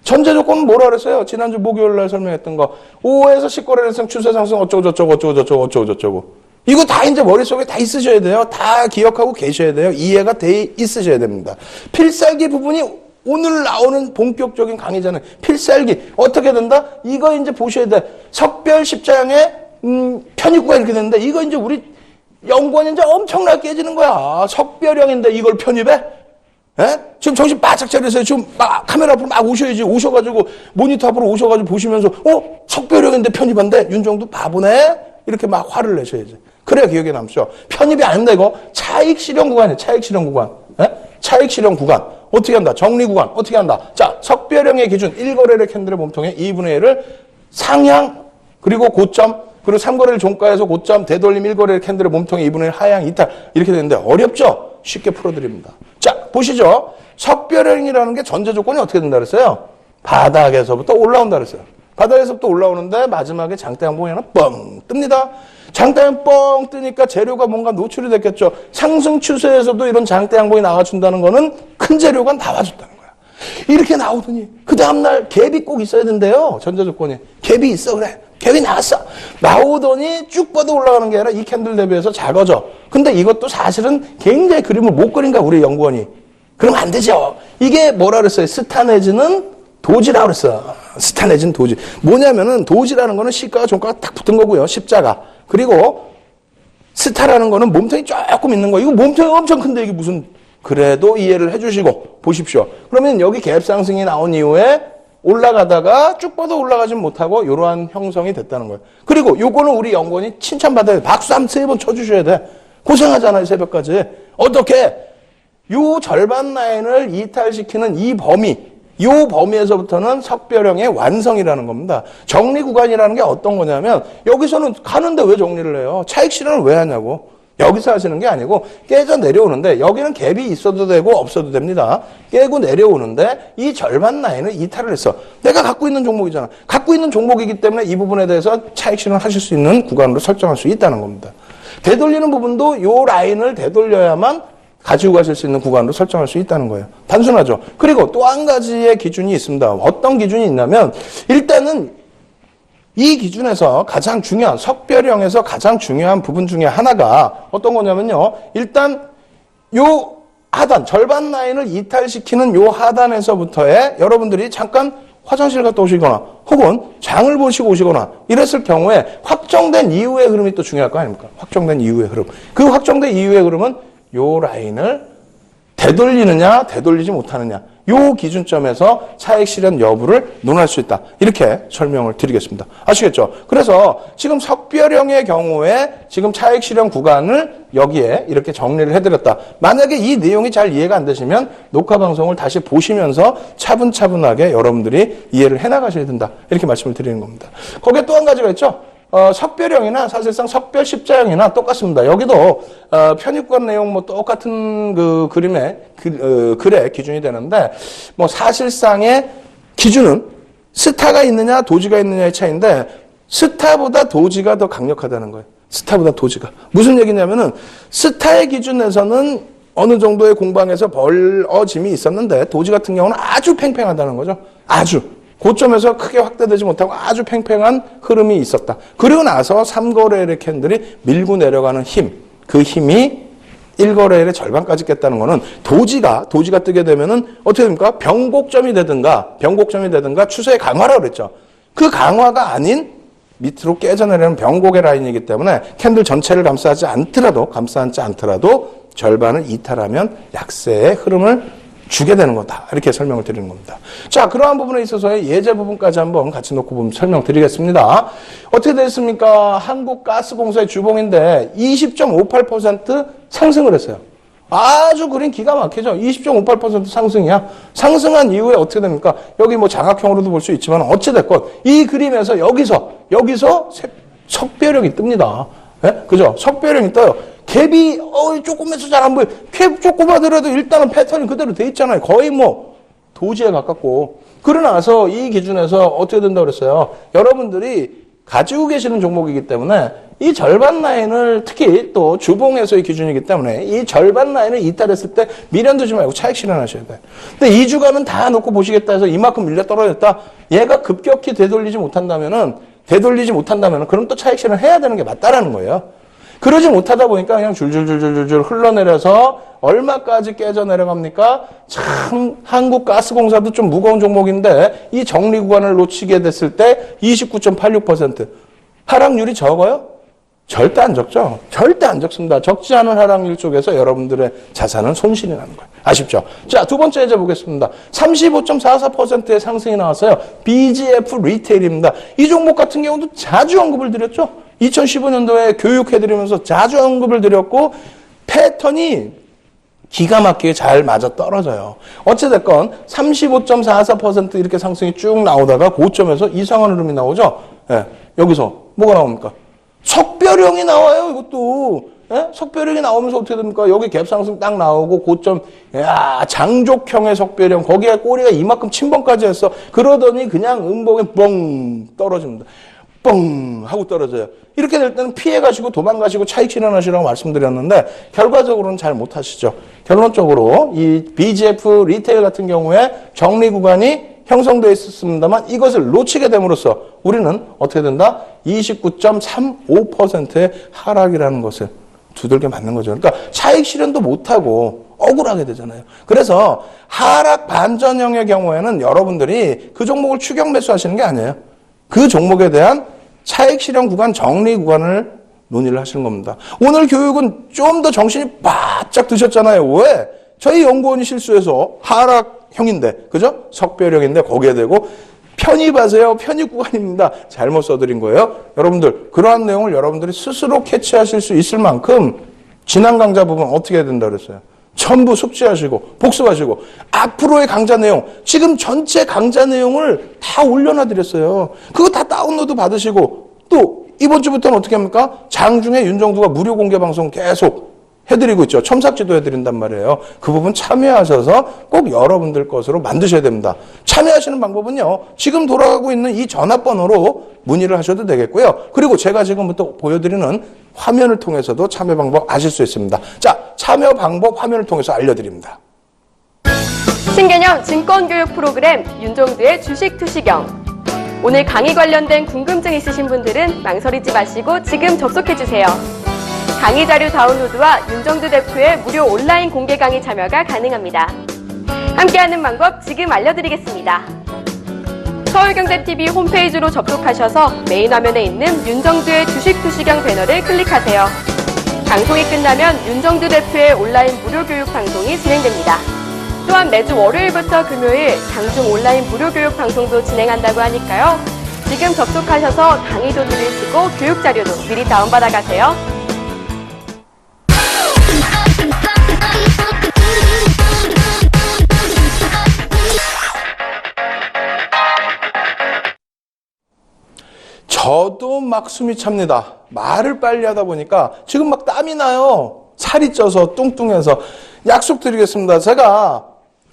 전제 조건은 뭐라 그랬어요? 지난주 목요일 날 설명했던 거. 5에서 10거래일생 추세 상승 어쩌고. 이거 다 이제 머릿속에 다 있으셔야 돼요. 다 기억하고 계셔야 돼요. 이해가 돼 있으셔야 됩니다. 필살기 부분이 오늘 나오는 본격적인 강의자는 필살기 어떻게 된다? 이거 이제 보셔야 돼. 석별 십자형의 편입구가 이렇게 되는데 이거 이제 우리 연구원이 이제 엄청나게 깨지는 거야. 석별형인데 이걸 편입해? 예? 지금 정신 바짝 차리세요. 지금 막 카메라 앞으로 막 오셔야지. 오셔가지고 모니터 앞으로 오셔가지고 보시면서 석별형인데 편입한데 윤정도 바보네? 이렇게 막 화를 내셔야지. 그래야 기억에 남죠. 편입이 아닙니다. 이거 차익 실현 구간이에요. 차익 실현 구간. 예? 차익 실현 구간. 어떻게 한다? 정리 구간. 어떻게 한다? 자, 석별형의 기준 1거래일 캔들의 몸통에 2분의 1을 상향 그리고 고점 그리고 3거래일 종가에서 고점 되돌림 1거래일 캔들의 몸통에 2분의 1 하향 이탈 이렇게 되는데 어렵죠? 쉽게 풀어드립니다. 자, 보시죠. 석별형이라는 게 전제 조건이 어떻게 된다 그랬어요? 바닥에서부터 올라온다 그랬어요. 바닥에서부터 올라오는데 마지막에 장대 양봉이 하나 뻥 뜹니다. 장대 뻥 뜨니까 재료가 뭔가 노출이 됐겠죠. 상승 추세에서도 이런 장대 양봉이 나와준다는 거는 큰 재료가 나와줬다는 거야. 이렇게 나오더니 그 다음날 갭이 꼭 있어야 된대요. 전제 조건이. 갭이 있어 그래. 갭이 나왔어. 나오더니 쭉 뻗어 올라가는 게 아니라 이 캔들 대비해서 작아져. 근데 이것도 사실은 굉장히 그림을 못 그린가 우리 연구원이. 그러면 안 되죠. 이게 뭐라 그랬어요? 스타 내지는 도지라고 그랬어. 스타 내지는 도지. 뭐냐면은 도지라는 거는 시가가 종가가 딱 붙은 거고요. 십자가. 그리고 스타라는 거는 몸통이 조금 있는 거. 이거 몸통이 엄청 큰데 이게 무슨 그래도 이해를 해주시고 보십시오. 그러면 여기 갭 상승이 나온 이후에 올라가다가 쭉 뻗어 올라가진 못하고 이러한 형성이 됐다는 거예요. 그리고 요거는 우리 연구원이 칭찬받아야 돼. 박수 한 3번 쳐주셔야 돼. 고생하잖아요, 새벽까지. 어떻게? 요 절반 라인을 이탈시키는 이 범위, 요 범위에서부터는 석별형의 완성이라는 겁니다. 정리 구간이라는 게 어떤 거냐면 여기서는 가는데 왜 정리를 해요? 차익 실현을 왜 하냐고. 여기서 하시는 게 아니고 깨져 내려오는데 여기는 갭이 있어도 되고 없어도 됩니다. 깨고 내려오는데 이 절반 라인을 이탈을 했어. 내가 갖고 있는 종목이잖아. 갖고 있는 종목이기 때문에 이 부분에 대해서 차익 실현을 하실 수 있는 구간으로 설정할 수 있다는 겁니다. 되돌리는 부분도 요 라인을 되돌려야만 가지고 가실 수 있는 구간으로 설정할 수 있다는 거예요. 단순하죠. 그리고 또 한 가지의 기준이 있습니다. 어떤 기준이 있냐면 일단은 이 기준에서 가장 중요한 석별형에서 가장 중요한 부분 중에 하나가 어떤 거냐면요. 일단 요 하단 절반 라인을 이탈시키는 요 하단에서부터의 여러분들이 잠깐 화장실 갔다 오시거나 혹은 장을 보시고 오시거나 이랬을 경우에 확정된 이후의 흐름이 또 중요할 거 아닙니까? 확정된 이후의 흐름. 그 확정된 이후의 흐름은 요 라인을 되돌리느냐 되돌리지 못하느냐 요 기준점에서 차익 실현 여부를 논할 수 있다. 이렇게 설명을 드리겠습니다. 아시겠죠? 그래서 지금 석별형의 경우에 지금 차익 실현 구간을 여기에 이렇게 정리를 해드렸다. 만약에 이 내용이 잘 이해가 안 되시면 녹화 방송을 다시 보시면서 차분차분하게 여러분들이 이해를 해나가셔야 된다. 이렇게 말씀을 드리는 겁니다. 거기에 또 한 가지가 있죠. 석별형이나 사실상 석별 십자형이나 똑같습니다. 여기도 편입관 내용 뭐 똑같은 그 그림의 글의 기준이 되는데 뭐 사실상의 기준은 스타가 있느냐 도지가 있느냐의 차이인데 스타보다 도지가 더 강력하다는 거예요. 스타보다 도지가. 무슨 얘기냐면은 스타의 기준에서는 어느 정도의 공방에서 벌어짐이 있었는데 도지 같은 경우는 아주 팽팽하다는 거죠. 아주. 고점에서 크게 확대되지 못하고 아주 팽팽한 흐름이 있었다. 그리고 나서 3거래일의 캔들이 밀고 내려가는 힘, 그 힘이 1거래일의 절반까지 깼다는 거는 도지가 뜨게 되면은 어떻게 됩니까? 변곡점이 되든가 추세의 강화라고 그랬죠. 그 강화가 아닌 밑으로 깨져내려는 변곡의 라인이기 때문에 캔들 전체를 감싸지 않더라도 절반을 이탈하면 약세의 흐름을 주게 되는 거다. 이렇게 설명을 드리는 겁니다. 자, 그러한 부분에 있어서의 예제 부분까지 한번 같이 놓고 설명드리겠습니다. 어떻게 됐습니까? 한국가스공사의 주봉인데 20.58% 상승을 했어요. 아주 그림 기가 막히죠. 20.58% 상승이야. 상승한 이후에 어떻게 됩니까? 여기 뭐 장학형으로도 볼 수 있지만 어찌됐건 이 그림에서 여기서 석별형이 뜹니다. 네? 그죠? 석별형이 떠요. 갭이 조금해서 잘 안 보여. 갭 조그마더라도 일단은 패턴이 그대로 돼 있잖아요. 거의 뭐 도지에 가깝고. 그러고 나서 이 기준에서 어떻게 된다고 그랬어요? 여러분들이 가지고 계시는 종목이기 때문에 이 절반 라인을 특히 또 주봉에서의 기준이기 때문에 이 절반 라인을 이탈했을 때 미련 두지 말고 차익 실현하셔야 돼. 근데 이 주간은 다 놓고 보시겠다 해서 이만큼 밀려 떨어졌다. 얘가 급격히 되돌리지 못한다면은 그럼 또 차익 실현 해야 되는 게 맞다라는 거예요. 그러지 못하다 보니까 그냥 줄줄줄줄줄 흘러내려서 얼마까지 깨져 내려갑니까? 참 한국가스공사도 좀 무거운 종목인데 이 정리 구간을 놓치게 됐을 때 29.86% 하락률이 적어요? 절대 안 적죠. 절대 안 적습니다. 적지 않은 하락률 쪽에서 여러분들의 자산은 손실이 나는 거예요. 아쉽죠? 자, 두 번째 예제 보겠습니다. 35.44%의 상승이 나왔어요. BGF 리테일입니다. 이 종목 같은 경우도 자주 언급을 드렸죠. 2015년도에 교육해드리면서 자주 언급을 드렸고 패턴이 기가 막히게 잘 맞아 떨어져요. 어찌됐건 35.44% 이렇게 상승이 쭉 나오다가 고점에서 이상한 흐름이 나오죠. 예, 여기서 뭐가 나옵니까? 석별형이 나와요, 이것도. 예? 석별형이 나오면서 어떻게 됩니까? 여기 갭상승 딱 나오고 고점, 야, 장족형의 석별형. 거기에 꼬리가 이만큼 침범까지 했어. 그러더니 그냥 음봉에 뻥 떨어집니다. 뻥 하고 떨어져요. 이렇게 될 때는 피해가시고 도망가시고 차익 실현하시라고 말씀드렸는데 결과적으로는 잘 못하시죠. 결론적으로 이 BGF 리테일 같은 경우에 정리 구간이 형성되어 있었습니다만 이것을 놓치게 됨으로써 우리는 어떻게 된다? 29.35%의 하락이라는 것을 두들겨 맞는 거죠. 그러니까 차익 실현도 못하고 억울하게 되잖아요. 그래서 하락 반전형의 경우에는 여러분들이 그 종목을 추격 매수하시는 게 아니에요. 그 종목에 대한 차익 실현 구간, 정리 구간을 논의를 하시는 겁니다. 오늘 교육은 좀 더 정신이 바짝 드셨잖아요. 왜? 저희 연구원이 실수해서 하락형인데, 그죠? 석별형인데 거기에 대고 편입하세요. 편입 구간입니다. 잘못 써드린 거예요. 여러분들, 그러한 내용을 여러분들이 스스로 캐치하실 수 있을 만큼 지난 강좌 부분 어떻게 해야 된다 그랬어요? 전부 숙지하시고 복습하시고 앞으로의 강좌 내용, 지금 전체 강좌 내용을 다 올려놔드렸어요. 그거 다 다운로드 받으시고 또 이번 주부터는 어떻게 합니까? 장중에 윤정두가 무료 공개 방송 계속 해드리고 있죠. 첨삭지도 해드린단 말이에요. 그 부분 참여하셔서 꼭 여러분들 것으로 만드셔야 됩니다. 참여하시는 방법은요. 지금 돌아가고 있는 이 전화번호로 문의를 하셔도 되겠고요. 그리고 제가 지금부터 보여드리는 화면을 통해서도 참여 방법 아실 수 있습니다. 자, 참여 방법 화면을 통해서 알려드립니다. 신개념 증권교육 프로그램 윤종두의 주식투시경. 오늘 강의 관련된 궁금증 있으신 분들은 망설이지 마시고 지금 접속해주세요. 강의 자료 다운로드와 윤정두 대표의 무료 온라인 공개 강의 참여가 가능합니다. 함께하는 방법 지금 알려드리겠습니다. 서울경제TV 홈페이지로 접속하셔서 메인 화면에 있는 윤정두의 주식투시경 배너를 클릭하세요. 방송이 끝나면 윤정두 대표의 온라인 무료 교육 방송이 진행됩니다. 또한 매주 월요일부터 금요일 장중 온라인 무료 교육 방송도 진행한다고 하니까요. 지금 접속하셔서 강의도 들으시고 교육 자료도 미리 다운받아 가세요. 저도 막 숨이 찹니다. 말을 빨리 하다 보니까 지금 막 땀이 나요. 살이 쪄서 뚱뚱해서. 약속드리겠습니다. 제가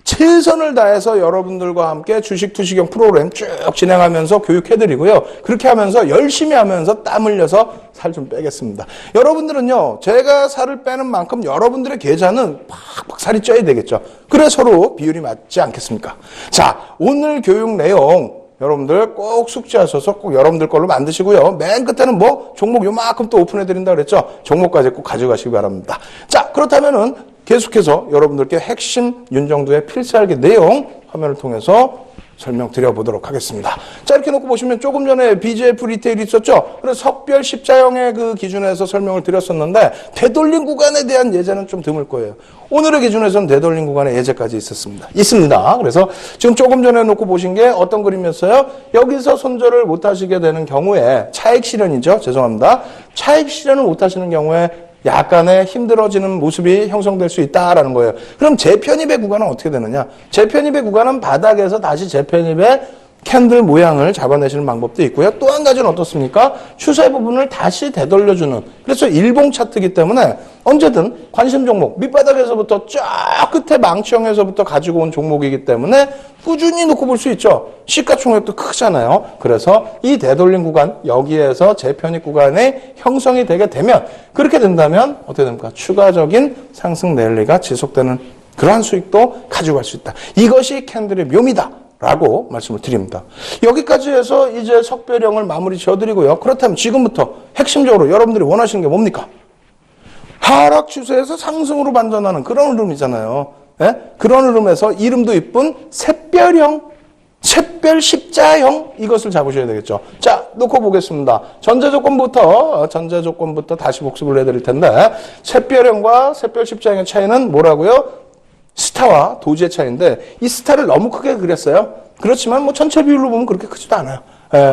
최선을 다해서 여러분들과 함께 주식투시경 프로그램 쭉 진행하면서 교육해드리고요. 그렇게 하면서 열심히 하면서 땀 흘려서 살 좀 빼겠습니다. 여러분들은요, 제가 살을 빼는 만큼 여러분들의 계좌는 팍팍 살이 쪄야 되겠죠. 그래 서로 비율이 맞지 않겠습니까? 자, 오늘 교육 내용 여러분들 꼭 숙지하셔서 꼭 여러분들 걸로 만드시고요. 맨 끝에는 뭐 종목 요만큼 또 오픈해드린다 그랬죠. 종목까지 꼭 가져가시기 바랍니다. 자, 그렇다면은 계속해서 여러분들께 핵심 윤정두의 필살기 내용 화면을 통해서 설명드려보도록 하겠습니다. 자, 이렇게 놓고 보시면 조금 전에 BGF 리테일이 있었죠. 그래서 석별 십자형의 그 기준에서 설명을 드렸었는데 되돌림 구간에 대한 예제는 좀 드물 거예요. 오늘의 기준에서는 되돌림 구간의 예제까지 있습니다. 그래서 지금 조금 전에 놓고 보신 게 어떤 그림이었어요? 여기서 손절을 못 하시게 되는 경우에 차익 실현이죠. 죄송합니다. 차익 실현을 못 하시는 경우에 약간의 힘들어지는 모습이 형성될 수 있다라는 거예요. 그럼 재편입의 구간은 어떻게 되느냐? 재편입의 구간은 바닥에서 다시 재편입의 캔들 모양을 잡아내시는 방법도 있고요. 또 한 가지는 어떻습니까? 추세 부분을 다시 되돌려주는. 그래서 일봉 차트이기 때문에 언제든 관심 종목, 밑바닥에서부터 쫙 끝에 망치형에서부터 가지고 온 종목이기 때문에 꾸준히 놓고 볼 수 있죠. 시가총액도 크잖아요. 그래서 이 되돌림 구간, 여기에서 재편입 구간이 형성이 되게 되면, 그렇게 된다면 어떻게 됩니까? 추가적인 상승 랠리가 지속되는 그러한 수익도 가져갈 수 있다. 이것이 캔들의 묘미다 라고 말씀을 드립니다. 여기까지 해서 이제 석별형을 마무리 지어드리고요. 그렇다면 지금부터 핵심적으로 여러분들이 원하시는 게 뭡니까? 하락 추세에서 상승으로 반전하는 그런 흐름이잖아요. 예? 그런 흐름에서 이름도 이쁜 샛별형, 샛별 십자형 이것을 잡으셔야 되겠죠. 자, 놓고 보겠습니다. 전제 조건부터 다시 복습을 해드릴 텐데 샛별형과 샛별 십자형의 차이는 뭐라고요? 스타와 도지의 차이인데 이 스타를 너무 크게 그렸어요. 그렇지만 뭐 전체 비율로 보면 그렇게 크지도 않아요.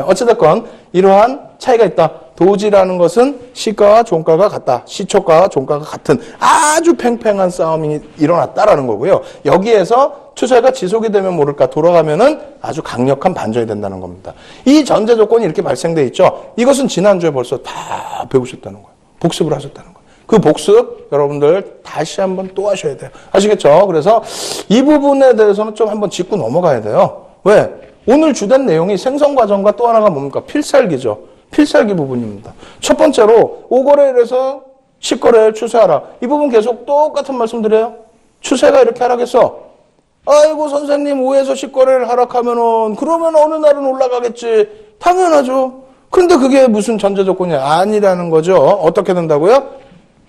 어찌됐건 이러한 차이가 있다. 도지라는 것은 시가와 종가가 같다. 시초가와 종가가 같은 아주 팽팽한 싸움이 일어났다라는 거고요. 여기에서 추세가 지속이 되면 모를까 돌아가면은 아주 강력한 반전이 된다는 겁니다. 이 전제 조건이 이렇게 발생돼 있죠. 이것은 지난주에 벌써 다 배우셨다는 거예요. 복습을 하셨다는 거예요. 그 복습 여러분들 다시 한번 또 하셔야 돼요. 아시겠죠? 그래서 이 부분에 대해서는 좀 한번 짚고 넘어가야 돼요. 왜? 오늘 주된 내용이 생성 과정과 또 하나가 뭡니까? 필살기죠. 필살기 부분입니다. 첫 번째로 5거래일에서 10거래일 추세하라. 이 부분 계속 똑같은 말씀 드려요. 추세가 이렇게 하락했어. 아이고 선생님 5에서 10거래일 하락하면은 그러면 어느 날은 올라가겠지. 당연하죠. 근데 그게 무슨 전제 조건이야? 아니라는 거죠. 어떻게 된다고요?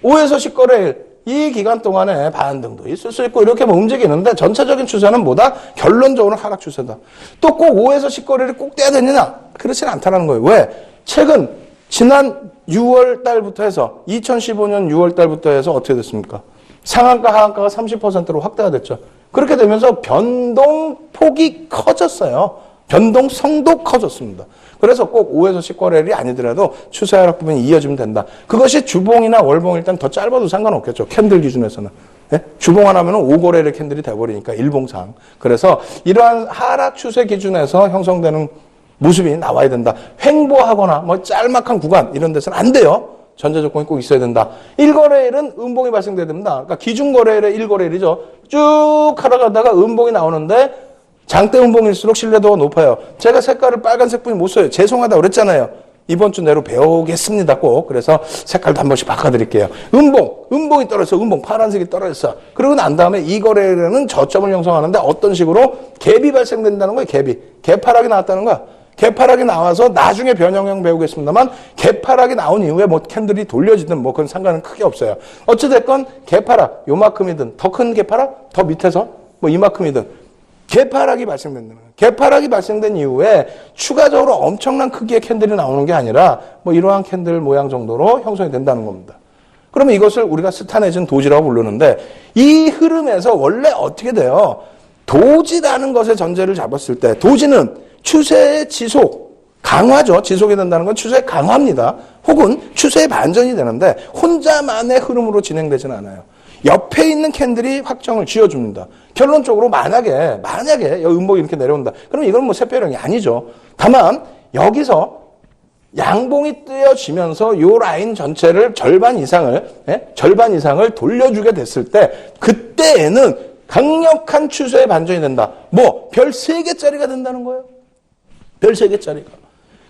5에서 10거래일 이 기간 동안에 반등도 있을 수 있고 이렇게 뭐 움직이는데 전체적인 추세는 뭐다? 결론적으로 하락 추세다. 또 꼭 5에서 10거래일이 꼭 돼야 되느냐? 그렇지는 않다는 거예요. 왜? 최근 지난 6월 달부터 해서 2015년 6월 달부터 해서 어떻게 됐습니까? 상한가 하한가가 30%로 확대가 됐죠. 그렇게 되면서 변동폭이 커졌어요. 변동성도 커졌습니다. 그래서 꼭 5에서 10거래일이 아니더라도 추세 하락 부분이 이어지면 된다. 그것이 주봉이나 월봉 일단 더 짧아도 상관없겠죠. 캔들 기준에서는. 예? 주봉 하나면 5거래일의 캔들이 돼버리니까 일봉상. 그래서 이러한 하락 추세 기준에서 형성되는 모습이 나와야 된다. 횡보하거나 뭐 짤막한 구간 이런 데서는 안 돼요. 전제 조건이 꼭 있어야 된다. 1거래일은 음봉이 발생돼야 됩니다. 그러니까 기준거래일의 1거래일이죠. 쭉 하락하다가 음봉이 나오는데 장대 음봉일수록 신뢰도가 높아요. 제가 색깔을 빨간색 분이 못 써요. 죄송하다고 그랬잖아요. 이번 주 내로 배우겠습니다. 꼭. 그래서 색깔도 한 번씩 바꿔드릴게요. 음봉이 떨어졌어. 음봉 파란색이 떨어졌어. 그러고 난 다음에 이 거래일에는 저점을 형성하는데 어떤 식으로 갭이 발생된다는 거예요. 갭이. 갭하락이 나왔다는 거야. 갭하락이 나와서 나중에 변형형 배우겠습니다만 갭하락이 나온 이후에 뭐 캔들이 돌려지든 뭐 그건 상관은 크게 없어요. 어찌됐건 갭하락 요만큼이든 더 큰 갭하락 더 밑에서 뭐 이만큼이든 갭하락이 발생된다는 거예요. 갭하락이 발생된 이후에 추가적으로 엄청난 크기의 캔들이 나오는 게 아니라 뭐 이러한 캔들 모양 정도로 형성이 된다는 겁니다. 그러면 이것을 우리가 스타 내지는 도지라고 부르는데 이 흐름에서 원래 어떻게 돼요? 도지라는 것의 전제를 잡았을 때 도지는 추세의 지속, 강화죠. 지속이 된다는 건 추세의 강화입니다. 혹은 추세의 반전이 되는데 혼자만의 흐름으로 진행되지는 않아요. 옆에 있는 캔들이 확정을 지어줍니다. 결론적으로 만약에 음봉이 이렇게 내려온다. 그럼 이건 뭐 샛별형이 아니죠. 다만 여기서 양봉이 뜨여지면서 요 라인 전체를 절반 이상을 돌려주게 됐을 때 그때에는 강력한 추세의 반전이 된다. 뭐 별 3개짜리가 된다는 거예요. 별 3개짜리가.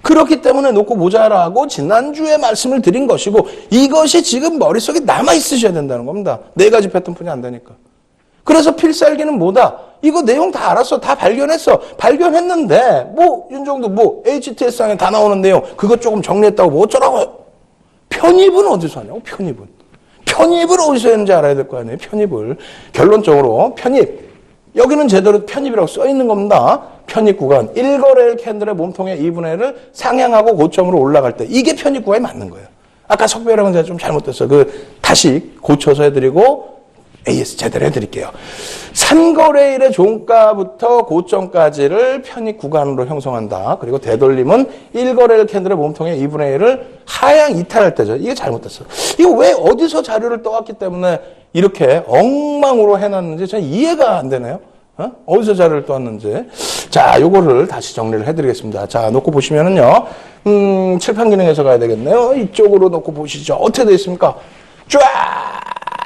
그렇기 때문에 놓고 보자라고 지난주에 말씀을 드린 것이고 이것이 지금 머릿속에 남아있으셔야 된다는 겁니다. 4가지 패턴뿐이 안 되니까. 그래서 필살기는 뭐다? 이거 내용 다 알았어. 다 발견했어. 발견했는데 뭐 윤정도 뭐 HTS상에 다 나오는 내용 그것 조금 정리했다고 뭐 어쩌라고요? 편입은 어디서 하냐고 편입을 어디서 했는지 알아야 될 거 아니에요. 편입을. 결론적으로 편입. 여기는 제대로 편입이라고 써 있는 겁니다. 편입 구간. 1거래일 캔들의 몸통의 2분의 1을 상향하고 고점으로 올라갈 때 이게 편입 구간이 맞는 거예요. 아까 석배랑은 제가 좀 잘못됐어요. 다시 고쳐서 해드리고 AS 제대로 해드릴게요. 3거래일의 종가부터 고점까지를 편입 구간으로 형성한다. 그리고 되돌림은 1거래일 캔들의 몸통의 2분의 1을 하향 이탈할 때죠. 이게 잘못됐어요. 이거 왜 어디서 자료를 떠왔기 때문에 이렇게 엉망으로 해놨는지 저는 이해가 안 되네요. 어디서 자료를 떠왔는지. 자, 요거를 다시 정리를 해드리겠습니다. 자, 놓고 보시면은요, 칠판 기능에서 가야 되겠네요. 이쪽으로 놓고 보시죠. 어떻게 되어 있습니까? 쫙!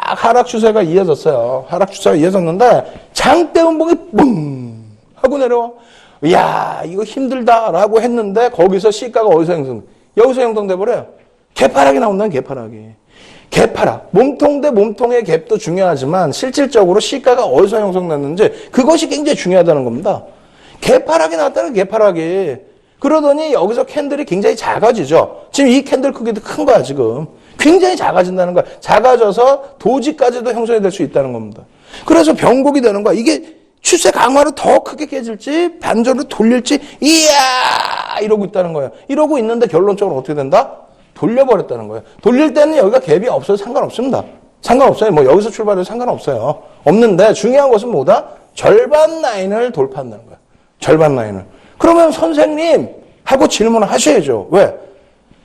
하락 추세가 이어졌어요. 하락 추세가 이어졌는데 장대 음봉이 뿡 하고 내려와. 이야, 이거 힘들다라고 했는데 거기서 시가가 어디서 형성? 여기서 형성돼 버려요. 개파락이 나온다는 개파락이. 개파락. 몸통 대 몸통의 갭도 중요하지만 실질적으로 시가가 어디서 형성됐는지 그것이 굉장히 중요하다는 겁니다. 개파락이 나왔다는 개파락이. 그러더니 여기서 캔들이 굉장히 작아지죠. 지금 이 캔들 크기도 큰 거야, 지금. 굉장히 작아진다는 거야. 작아져서 도지까지도 형성이 될 수 있다는 겁니다. 그래서 변곡이 되는 거야. 이게 추세 강화로 더 크게 깨질지 반전으로 돌릴지 이야 이러고 있다는 거예요. 이러고 있는데 결론적으로 어떻게 된다? 돌려버렸다는 거예요. 돌릴 때는 여기가 갭이 없어도 상관없습니다. 상관없어요. 뭐 여기서 출발해도 상관없어요. 없는데 중요한 것은 뭐다? 절반 라인을 돌파한다는 거예요. 절반 라인을. 그러면 선생님 하고 질문을 하셔야죠. 왜?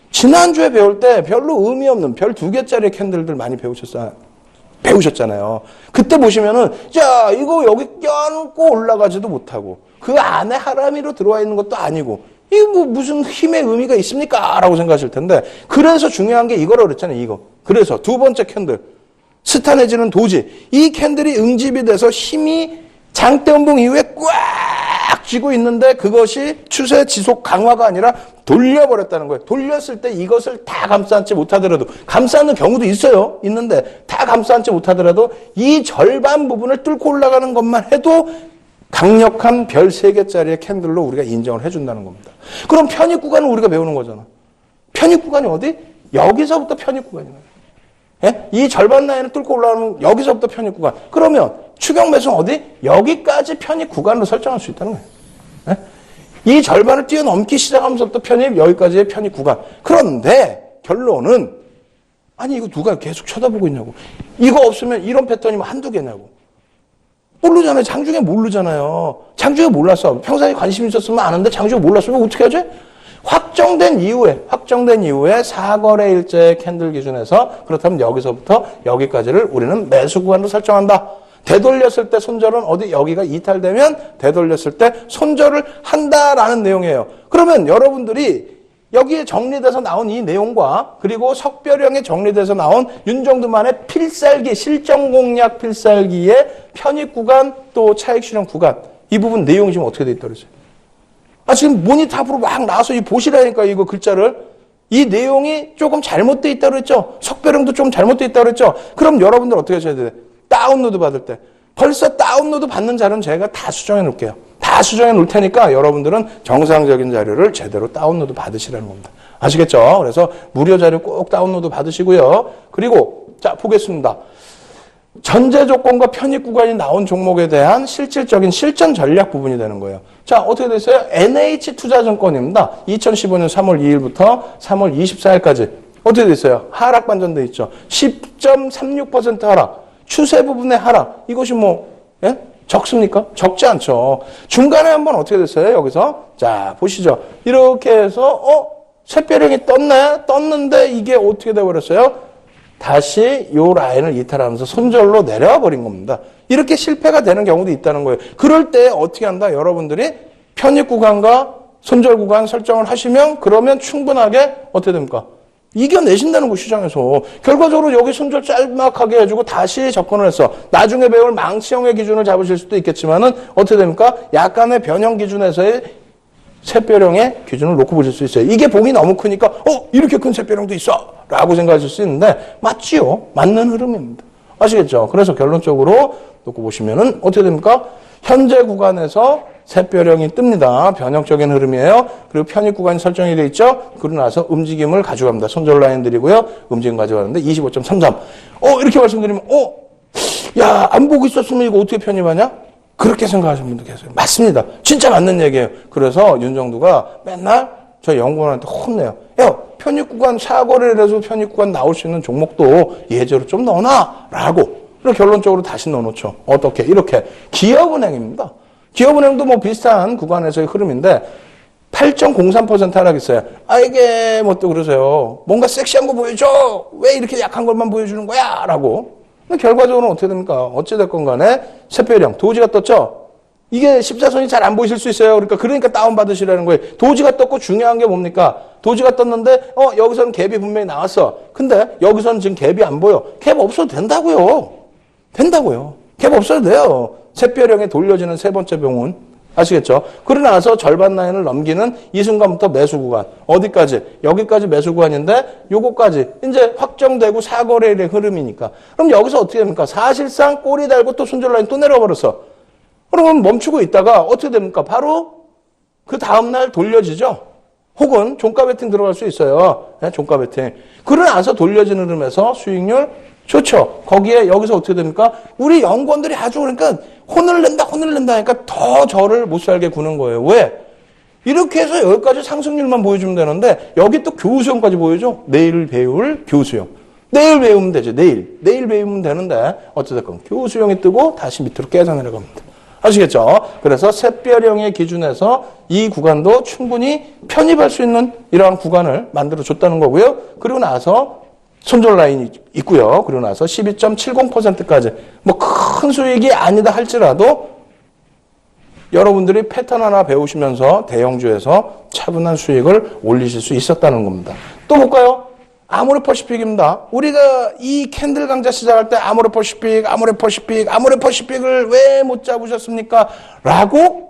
지난주에 배울 때 별로 의미 없는 별 2개짜리 캔들들 많이 배우셨잖아요. 그때 보시면은 자 이거 여기 껴안고 올라가지도 못하고 그 안에 하람이로 들어와 있는 것도 아니고 이거 뭐 무슨 힘의 의미가 있습니까? 라고 생각하실 텐데 그래서 중요한 게 이거라고 그랬잖아요. 이거. 그래서 두 번째 캔들 스타 내지는 도지 이 캔들이 응집이 돼서 힘이 장대음봉 이후에 꽉 쥐고 있는데 그것이 추세 지속 강화가 아니라 돌려버렸다는 거예요. 돌렸을 때 이것을 다 감싸 안지 못하더라도 감싸는 경우도 있어요. 있는데 다 감싸 안지 못하더라도 이 절반 부분을 뚫고 올라가는 것만 해도 강력한 별 3개짜리의 캔들로 우리가 인정을 해준다는 겁니다. 그럼 편입 구간은 우리가 배우는 거잖아. 편입 구간이 어디? 여기서부터 편입 구간이에요. 예? 이 절반 라인을 뚫고 올라가면 여기서부터 편입 구간. 그러면 추경 매수는 어디? 여기까지 편입 구간으로 설정할 수 있다는 거예요. 예? 이 절반을 뛰어넘기 시작하면서부터 편입, 여기까지의 편입 구간. 그런데 결론은 아니 이거 누가 계속 쳐다보고 있냐고. 이거 없으면 이런 패턴이면 한두 개냐고. 모르잖아요. 장중에 모르잖아요. 장중에 몰랐어. 평상시에 관심 있었으면 아는데 장중에 몰랐으면 어떻게 하지? 확정된 이후에 사거래일제 캔들 기준에서 그렇다면 여기서부터 여기까지를 우리는 매수 구간으로 설정한다. 되돌렸을 때 손절은 어디 여기가 이탈되면 되돌렸을 때 손절을 한다라는 내용이에요. 그러면 여러분들이 여기에 정리돼서 나온 이 내용과 그리고 석별형에 정리돼서 나온 윤정두만의 필살기, 실전 공략 필살기의 편입 구간 또 차익 실현 구간 이 부분 내용이 지금 어떻게 돼 있다고 그랬어요? 지금 모니터 앞으로 막 나와서 보시라니까 이거 글자를 이 내용이 조금 잘못돼 있다고 그랬죠? 석별형도 좀 잘못돼 있다고 그랬죠? 그럼 여러분들 어떻게 하셔야 돼요? 다운로드 받을 때 벌써 다운로드 받는 자료는 제가 다 수정해 놓을게요. 다 수정해 놓을 테니까 여러분들은 정상적인 자료를 제대로 다운로드 받으시라는 겁니다. 아시겠죠? 그래서 무료 자료 꼭 다운로드 받으시고요. 그리고 자 보겠습니다. 전제 조건과 편입 구간이 나온 종목에 대한 실질적인 실전 전략 부분이 되는 거예요. 자, 어떻게 됐어요? NH투자증권입니다. 2015년 3월 2일부터 3월 24일까지 어떻게 됐어요? 하락 반전돼 있죠. 10.36% 하락. 추세 부분의 하락. 이것이 예? 적습니까? 적지 않죠. 중간에 한번 어떻게 됐어요? 여기서 자, 보시죠. 이렇게 해서 샛별형이 떴네? 떴는데 이게 어떻게 돼버렸어요? 다시 요 라인을 이탈하면서 손절로 내려와 버린 겁니다. 이렇게 실패가 되는 경우도 있다는 거예요. 그럴 때 어떻게 한다? 여러분들이 편입 구간과 손절 구간 설정을 하시면 그러면 충분하게 어떻게 됩니까? 이겨내신다는 거 시장에서. 결과적으로 여기 손절 짤막하게 해주고 다시 접근을 했어. 나중에 배울 망치형의 기준을 잡으실 수도 있겠지만은 어떻게 됩니까? 약간의 변형 기준에서의 샛별형의 기준을 놓고 보실 수 있어요. 이게 봉이 너무 크니까 이렇게 큰 샛별형도 있어 라고 생각하실 수 있는데 맞지요. 맞는 흐름입니다. 아시겠죠? 그래서 결론적으로 놓고 보시면은 어떻게 됩니까? 현재 구간에서 샛별형이 뜹니다. 변형적인 흐름이에요. 그리고 편입 구간이 설정이 되어 있죠. 그러고 나서 움직임을 가져갑니다. 손절 라인들이고요. 움직임 가져가는데 25.33. 이렇게 말씀드리면 야, 안 보고 있었으면 이거 어떻게 편입하냐? 그렇게 생각하시는 분도 계세요. 맞습니다. 진짜 맞는 얘기예요. 그래서 윤정두가 맨날 저 연구원한테 혼내요. 야, 편입 구간 사거래를 해서 편입 구간 나올 수 있는 종목도 예제로 좀 넣어놔 라고. 그리고 결론적으로 다시 넣어놓죠. 어떻게? 이렇게. 기업은행입니다. 기업은행도 비슷한 구간에서의 흐름인데 8.03% 하락했어요. 이게 또 그러세요. 뭔가 섹시한 거 보여줘. 왜 이렇게 약한 것만 보여주는 거야? 라고. 결과적으로는 어떻게 됩니까? 어찌됐건 간에 샛별형, 도지가 떴죠? 이게 십자선이 잘 안 보이실 수 있어요. 그러니까 다운받으시라는 거예요. 도지가 떴고 중요한 게 뭡니까? 도지가 떴는데, 여기서는 갭이 분명히 나왔어. 근데 여기서는 지금 갭이 안 보여. 갭 없어도 된다고요. 갭 없어도 돼요. 샛별형에 돌려지는 세 번째 병은. 아시겠죠? 그러고 나서 절반 라인을 넘기는 이 순간부터 매수 구간. 어디까지? 여기까지 매수 구간인데 요거까지 이제 확정되고 사거래일의 흐름이니까. 그럼 여기서 어떻게 됩니까? 사실상 꼬리 달고 또 손절 라인 또 내려버렸어. 그러면 멈추고 있다가 어떻게 됩니까? 바로 그 다음날 돌려지죠? 혹은 종가 베팅 들어갈 수 있어요. 네, 종가 베팅. 그러고 나서 돌려지는 흐름에서 수익률 좋죠. 거기에 여기서 어떻게 됩니까? 우리 연구원들이 아주 그러니까 혼을 낸다 하니까 더 저를 못 살게 구는 거예요. 왜? 이렇게 해서 여기까지 상승률만 보여주면 되는데 여기 또 교수형까지 보여줘. 내일 배울 교수형. 내일 배우면 되죠. 내일 배우면 되는데 어찌됐건 교수형이 뜨고 다시 밑으로 깨져 내려갑니다. 아시겠죠? 그래서 샛별형의 기준에서 이 구간도 충분히 편입할 수 있는 이러한 구간을 만들어줬다는 거고요. 그리고 나서 손절 라인이 있고요. 그리고 나서 12.70%까지 뭐 큰 수익이 아니다 할지라도 여러분들이 패턴 하나 배우시면서 대형주에서 차분한 수익을 올리실 수 있었다는 겁니다. 또 볼까요? 아모레퍼시픽입니다. 우리가 이 캔들 강좌 시작할 때 아모레퍼시픽을 왜 못 잡으셨습니까? 라고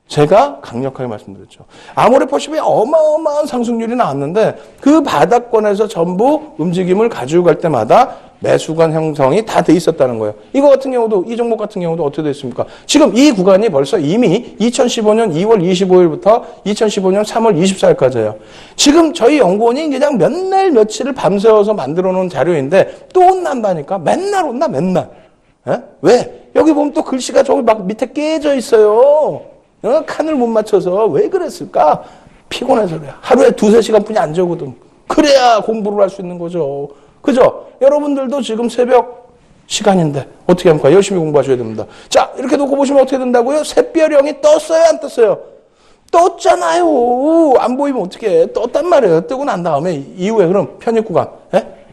제가 강력하게 말씀드렸죠. 아모레퍼시픽이 어마어마한 상승률이 나왔는데 그 바닥권에서 전부 움직임을 가지고 갈 때마다 매수관 형성이 다 돼 있었다는 거예요. 이거 같은 경우도, 이 종목 같은 경우도 어떻게 됐습니까? 지금 이 구간이 벌써 이미 2015년 2월 25일부터 2015년 3월 24일까지예요. 지금 저희 연구원이 그냥 몇 날 며칠을 밤새워서 만들어 놓은 자료인데 또 온난다니까. 맨날 온다, 맨날. 에? 왜? 여기 보면 또 글씨가 저기 막 밑에 깨져 있어요. 칸을 못 맞춰서 왜 그랬을까? 피곤해서 그래요. 하루에 2-3시간뿐이 안 자거든. 그래야 공부를 할 수 있는 거죠. 그죠? 여러분들도 지금 새벽 시간인데 어떻게 합니까? 열심히 공부하셔야 됩니다. 자, 이렇게 놓고 보시면 어떻게 된다고요? 샛별형이 떴어요? 안 떴어요? 떴잖아요. 안 보이면 어떻게 해? 떴단 말이에요. 뜨고 난 다음에 이후에 그럼 편입구간.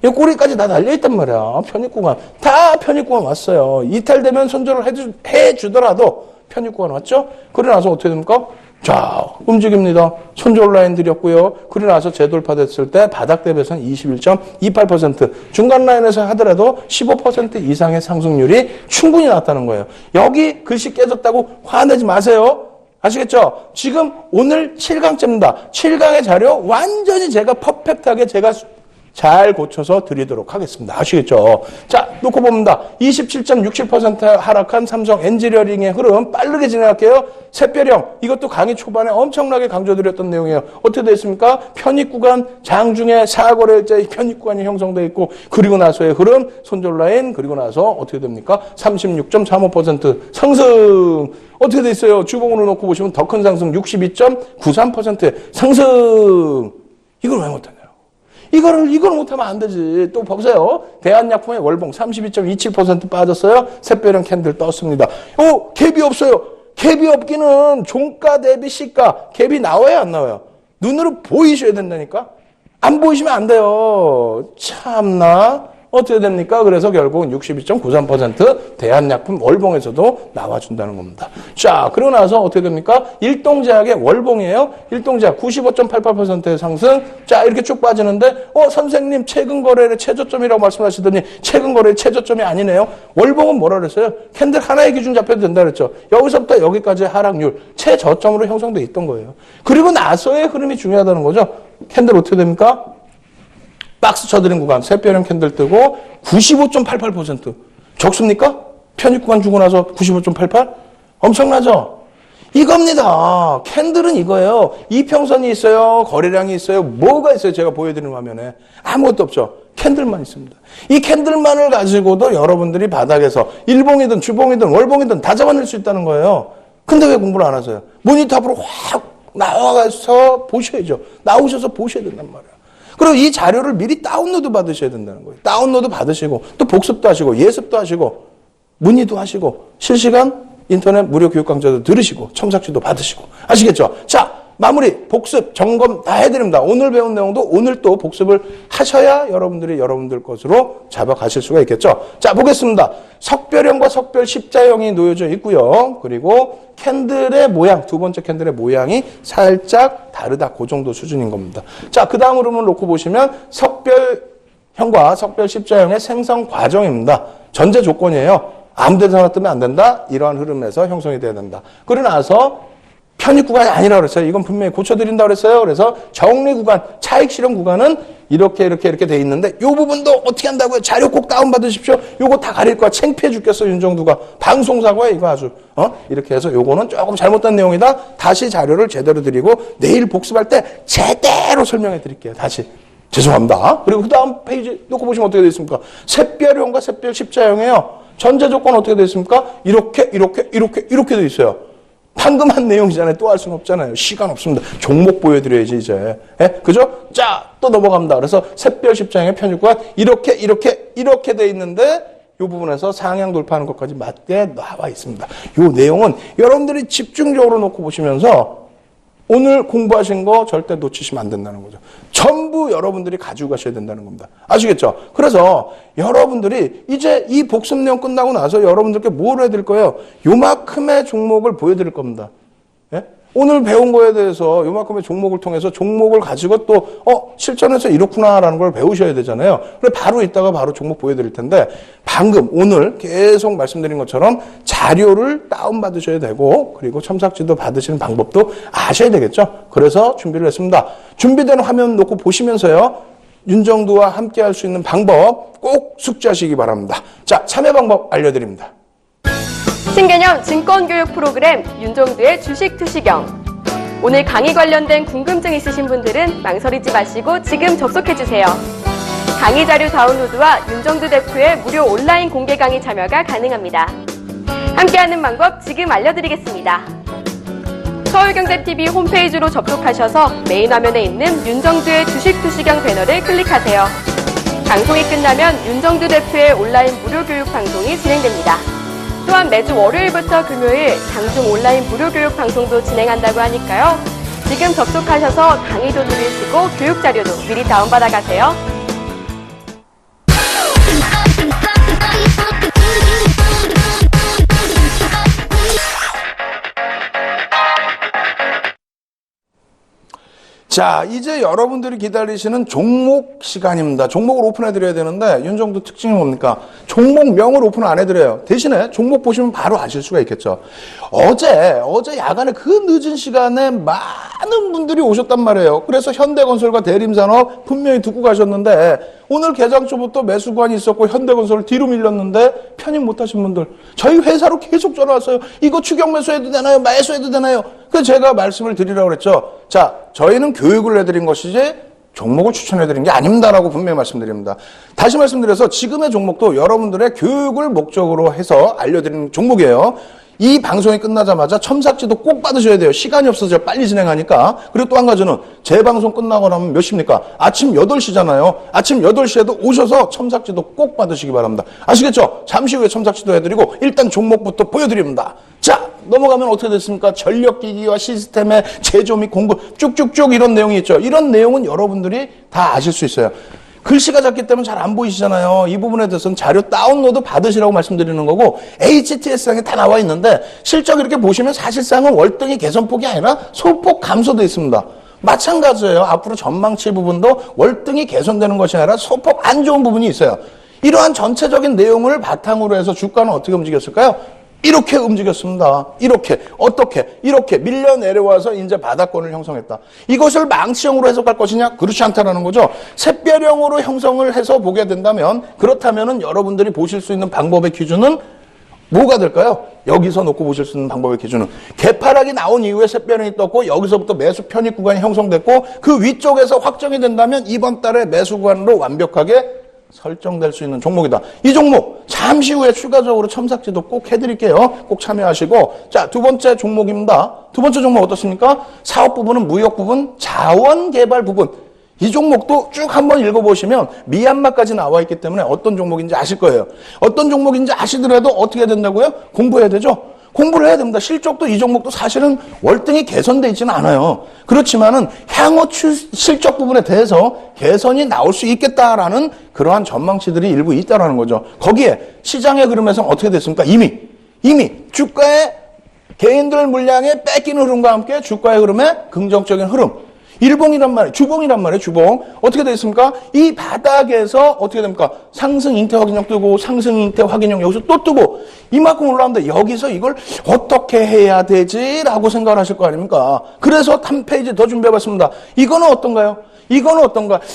이 꼬리까지 다 달려있단 말이야. 편입구간. 다 편입구간 왔어요. 이탈되면 손절을 해주더라도 편입구간 왔죠? 그러고 나서 어떻게 됩니까? 자, 움직입니다. 손절 라인 드렸고요. 그러고 나서 재돌파됐을 때 바닥 대비해서는 21.28%, 중간 라인에서 하더라도 15% 이상의 상승률이 충분히 나왔다는 거예요. 여기 글씨 깨졌다고 화내지 마세요. 아시겠죠? 지금 오늘 7강째입니다. 7강의 자료 완전히 제가 퍼펙트하게 제가 잘 고쳐서 드리도록 하겠습니다. 아시겠죠? 자, 놓고 봅니다. 27.67% 하락한 삼성 엔지니어링의 흐름 빠르게 진행할게요. 샛별형, 이것도 강의 초반에 엄청나게 강조드렸던 내용이에요. 어떻게 됐습니까? 편입구간, 장중에 4거래일자의 편입구간이 형성되어 있고, 그리고 나서의 흐름, 손절 라인, 그리고 나서 어떻게 됩니까? 36.35% 상승. 어떻게 됐어요? 주봉으로 놓고 보시면 더 큰 상승 62.93% 상승. 이걸 왜 못하냐? 이걸 못하면 안 되지. 또 보세요. 대한약품의 월봉 32.27% 빠졌어요. 샛별형 캔들 떴습니다. 갭이 없어요. 갭이 없기는 종가 대비 시가 갭이 나와요, 안 나와요? 눈으로 보이셔야 된다니까. 안 보이시면 안 돼요. 참나. 어떻게 됩니까? 그래서 결국은 62.93% 대한약품 월봉에서도 나와준다는 겁니다. 자, 그러고 나서 어떻게 됩니까? 일동제약의 월봉이에요. 일동제약 95.88%의 상승. 자, 이렇게 쭉 빠지는데, 선생님, 최근 거래의 최저점이라고 말씀하시더니, 최근 거래의 최저점이 아니네요. 월봉은 뭐라 그랬어요? 캔들 하나의 기준 잡혀도 된다 그랬죠. 여기서부터 여기까지의 하락률, 최저점으로 형성돼 있던 거예요. 그리고 나서의 흐름이 중요하다는 거죠. 캔들 어떻게 됩니까? 박스 쳐드린 구간, 샛별형 캔들 뜨고 95.88%. 적습니까? 편입 구간 주고 나서 95.88? 엄청나죠? 이겁니다. 캔들은 이거예요. 이평선이 있어요. 거래량이 있어요. 뭐가 있어요? 제가 보여드리는 화면에. 아무것도 없죠. 캔들만 있습니다. 이 캔들만을 가지고도 여러분들이 바닥에서 일봉이든 주봉이든 월봉이든 다 잡아낼 수 있다는 거예요. 근데 왜 공부를 안 하세요? 모니터 앞으로 확 나와서 보셔야죠. 나오셔서 보셔야 된단 말이에요. 그리고 이 자료를 미리 다운로드 받으셔야 된다는 거예요. 다운로드 받으시고 또 복습도 하시고 예습도 하시고 문의도 하시고 실시간 인터넷 무료 교육 강좌도 들으시고 첨삭지도 받으시고 아시겠죠? 자, 마무리 복습 점검 다 해드립니다. 오늘 배운 내용도 오늘 또 복습을 하셔야 여러분들이 여러분들 것으로 잡아가실 수가 있겠죠. 자, 보겠습니다. 석별형과 석별 십자형이 놓여져 있고요. 그리고 캔들의 모양, 두 번째 캔들의 모양이 살짝 다르다. 그 정도 수준인 겁니다. 자, 그 다음 흐름을 놓고 보시면 석별형과 석별 십자형의 생성 과정입니다. 전제 조건이에요. 아무 데나 뜨면 안 된다. 이러한 흐름에서 형성이 돼야 된다. 그러고 나서 편입 구간이 아니라고 그랬어요. 이건 분명히 고쳐드린다고 그랬어요. 그래서 정리 구간, 차익 실현 구간은 이렇게 돼 있는데 이 부분도 어떻게 한다고요? 자료 꼭 다운받으십시오. 요거 다 가릴 거야. 창피해 죽겠어, 윤정두가. 방송사고야, 이거 아주. 이렇게 해서 요거는 조금 잘못된 내용이다. 다시 자료를 제대로 드리고 내일 복습할 때 제대로 설명해 드릴게요. 다시. 죄송합니다. 그리고 그 다음 페이지 놓고 보시면 어떻게 되어 있습니까? 샛별형과 샛별 십자형이에요. 전제 조건 어떻게 되어 있습니까? 이렇게 되어 있어요. 방금 한 내용이잖아요. 또 할 수는 없잖아요. 시간 없습니다. 종목 보여드려야지 이제. 예? 그죠? 자, 또 넘어갑니다. 그래서 샛별 십자형의 편입구가 이렇게 돼 있는데 이 부분에서 상향 돌파하는 것까지 맞게 나와 있습니다. 이 내용은 여러분들이 집중적으로 놓고 보시면서 오늘 공부하신 거 절대 놓치시면 안 된다는 거죠. 전부 여러분들이 가지고 가셔야 된다는 겁니다. 아시겠죠? 그래서 여러분들이 이제 이 복습 내용 끝나고 나서 여러분들께 뭘 해드릴 거예요? 요만큼의 종목을 보여드릴 겁니다. 예? 오늘 배운 거에 대해서 요만큼의 종목을 통해서 종목을 가지고 또 실전에서 이렇구나라는 걸 배우셔야 되잖아요. 그래 바로 이따가 바로 종목 보여드릴 텐데 방금 오늘 계속 말씀드린 것처럼 자료를 다운받으셔야 되고 그리고 첨삭지도 받으시는 방법도 아셔야 되겠죠. 그래서 준비를 했습니다. 준비된 화면 놓고 보시면서요. 윤정두와 함께 할 수 있는 방법 꼭 숙지하시기 바랍니다. 자, 참여 방법 알려드립니다. 신개념 증권교육 프로그램 윤정두의 주식 투시경. 오늘 강의 관련된 궁금증 있으신 분들은 망설이지 마시고 지금 접속해주세요. 강의 자료 다운로드와 윤정두 대표의 무료 온라인 공개 강의 참여가 가능합니다. 함께하는 방법 지금 알려드리겠습니다. 서울경제TV 홈페이지로 접속하셔서 메인 화면에 있는 윤정두의 주식 투시경 배너를 클릭하세요. 방송이 끝나면 윤정두 대표의 온라인 무료 교육 방송이 진행됩니다. 또한 매주 월요일부터 금요일 장중 온라인 무료 교육 방송도 진행한다고 하니까요. 지금 접속하셔서 강의도 들으시고 교육 자료도 미리 다운받아 가세요. 자, 이제 여러분들이 기다리시는 종목 시간입니다. 종목을 오픈해드려야 되는데 윤정두 특징이 뭡니까? 종목명을 오픈 안 해드려요. 대신에 종목 보시면 바로 아실 수가 있겠죠. 어제 야간에 그 늦은 시간에 많은 분들이 오셨단 말이에요. 그래서 현대건설과 대림산업 분명히 듣고 가셨는데 오늘 개장초부터 매수관이 있었고 현대건설을 뒤로 밀렸는데 편입 못하신 분들 저희 회사로 계속 전화 왔어요. 이거 추격 매수해도 되나요? 매수해도 되나요? 그래서 제가 말씀을 드리라고 그랬죠. 자, 저희는 교육을 해드린 것이지 종목을 추천해드린 게 아닙니다라고 분명히 말씀드립니다. 다시 말씀드려서 지금의 종목도 여러분들의 교육을 목적으로 해서 알려드리는 종목이에요. 이 방송이 끝나자마자 첨삭지도 꼭 받으셔야 돼요. 시간이 없어서 빨리 진행하니까. 그리고 또 한 가지는 제 방송 끝나고 나면 몇 시입니까? 아침 8시잖아요. 아침 8시에도 오셔서 첨삭지도 꼭 받으시기 바랍니다. 아시겠죠? 잠시 후에 첨삭지도 해드리고 일단 종목부터 보여드립니다. 자, 넘어가면 어떻게 됐습니까? 전력기기와 시스템의 제조 및 공급 쭉쭉쭉 이런 내용이 있죠. 이런 내용은 여러분들이 다 아실 수 있어요. 글씨가 작기 때문에 잘 안 보이시잖아요. 이 부분에 대해서는 자료 다운로드 받으시라고 말씀드리는 거고 HTS상에 다 나와 있는데 실적 이렇게 보시면 사실상은 월등히 개선폭이 아니라 소폭 감소되어 있습니다. 마찬가지예요. 앞으로 전망치 부분도 월등히 개선되는 것이 아니라 소폭 안 좋은 부분이 있어요. 이러한 전체적인 내용을 바탕으로 해서 주가는 어떻게 움직였을까요? 이렇게 움직였습니다. 이렇게 밀려 내려와서 이제 바닥권을 형성했다. 이것을 망치형으로 해석할 것이냐? 그렇지 않다라는 거죠. 샛별형으로 형성을 해서 보게 된다면 그렇다면은 여러분들이 보실 수 있는 방법의 기준은 뭐가 될까요? 여기서 놓고 보실 수 있는 방법의 기준은 개파락이 나온 이후에 샛별형이 떴고 여기서부터 매수 편입 구간이 형성됐고 그 위쪽에서 확정이 된다면 이번 달에 매수 구간으로 완벽하게 설정될 수 있는 종목이다. 이 종목 잠시 후에 추가적으로 첨삭지도 꼭 해드릴게요. 꼭 참여하시고 자, 두 번째 종목입니다. 두 번째 종목 어떻습니까? 사업 부분은 무역 부분, 자원 개발 부분. 이 종목도 쭉 한번 읽어보시면 미얀마까지 나와 있기 때문에 어떤 종목인지 아실 거예요. 어떤 종목인지 아시더라도 어떻게 된다고요? 공부해야 되죠. 공부를 해야 됩니다. 실적도 이 종목도 사실은 월등히 개선되어 있지는 않아요. 그렇지만은 향후 실적 부분에 대해서 개선이 나올 수 있겠다라는 그러한 전망치들이 일부 있다라는 거죠. 거기에 시장의 흐름에서 어떻게 됐습니까? 이미 주가의 개인들 물량의 뺏기는 흐름과 함께 주가의 흐름에 긍정적인 흐름. 일봉이란 말이에요. 주봉이란 말이에요. 주봉. 어떻게 되어 있습니까? 이 바닥에서 어떻게 됩니까? 상승 인태 확인형 뜨고 상승 인태 확인형 여기서 또 뜨고 이만큼 올라오는데 여기서 이걸 어떻게 해야 되지? 라고 생각을 하실 거 아닙니까? 그래서 한 페이지 더 준비해봤습니다. 이거는 어떤가요?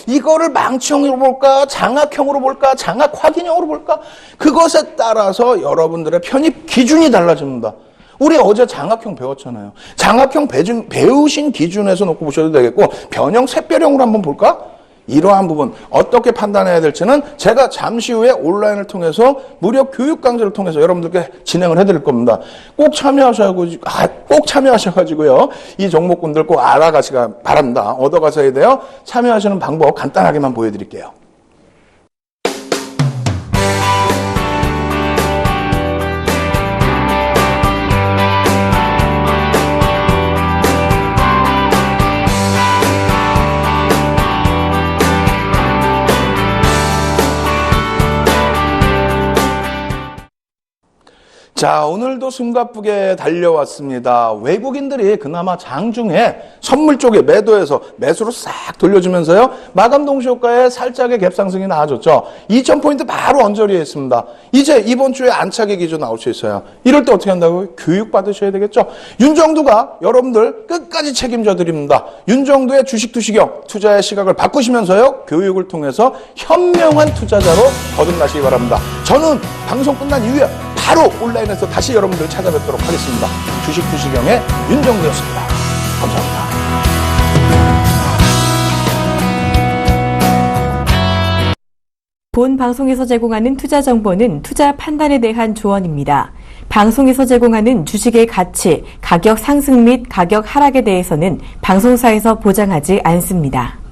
이거를 망치형으로 볼까? 장악형으로 볼까? 장악 확인형으로 볼까? 그것에 따라서 여러분들의 편입 기준이 달라집니다. 우리 어제 장악형 배웠잖아요. 장악형 배우신 기준에서 놓고 보셔도 되겠고 변형 샛별형으로 한번 볼까? 이러한 부분 어떻게 판단해야 될지는 제가 잠시 후에 온라인을 통해서 무료 교육 강좌를 통해서 여러분들께 진행을 해드릴 겁니다. 꼭 참여하셔가지고요. 이 종목군들 꼭 알아가시기 바랍니다. 얻어가셔야 돼요. 참여하시는 방법 간단하게만 보여드릴게요. 자, 오늘도 숨가쁘게 달려왔습니다. 외국인들이 그나마 장중에 선물 쪽에 매도해서 매수로 싹 돌려주면서요. 마감 동시효과에 살짝의 갭상승이 나와줬죠. 2000포인트 바로 언저리에 있습니다. 이제 이번 주에 안착의 기준 나올 수 있어요. 이럴 때 어떻게 한다고요? 교육 받으셔야 되겠죠. 윤정두가 여러분들 끝까지 책임져 드립니다. 윤정두의 주식 투시경 투자의 시각을 바꾸시면서요. 교육을 통해서 현명한 투자자로 거듭나시기 바랍니다. 저는 방송 끝난 이후에 바로 온라인에서 다시 여러분들 찾아뵙도록 하겠습니다. 주식 투시경의 윤정두였습니다. 감사합니다. 본 방송에서 제공하는 투자 정보는 투자 판단에 대한 조언입니다. 방송에서 제공하는 주식의 가치, 가격 상승 및 가격 하락에 대해서는 방송사에서 보장하지 않습니다.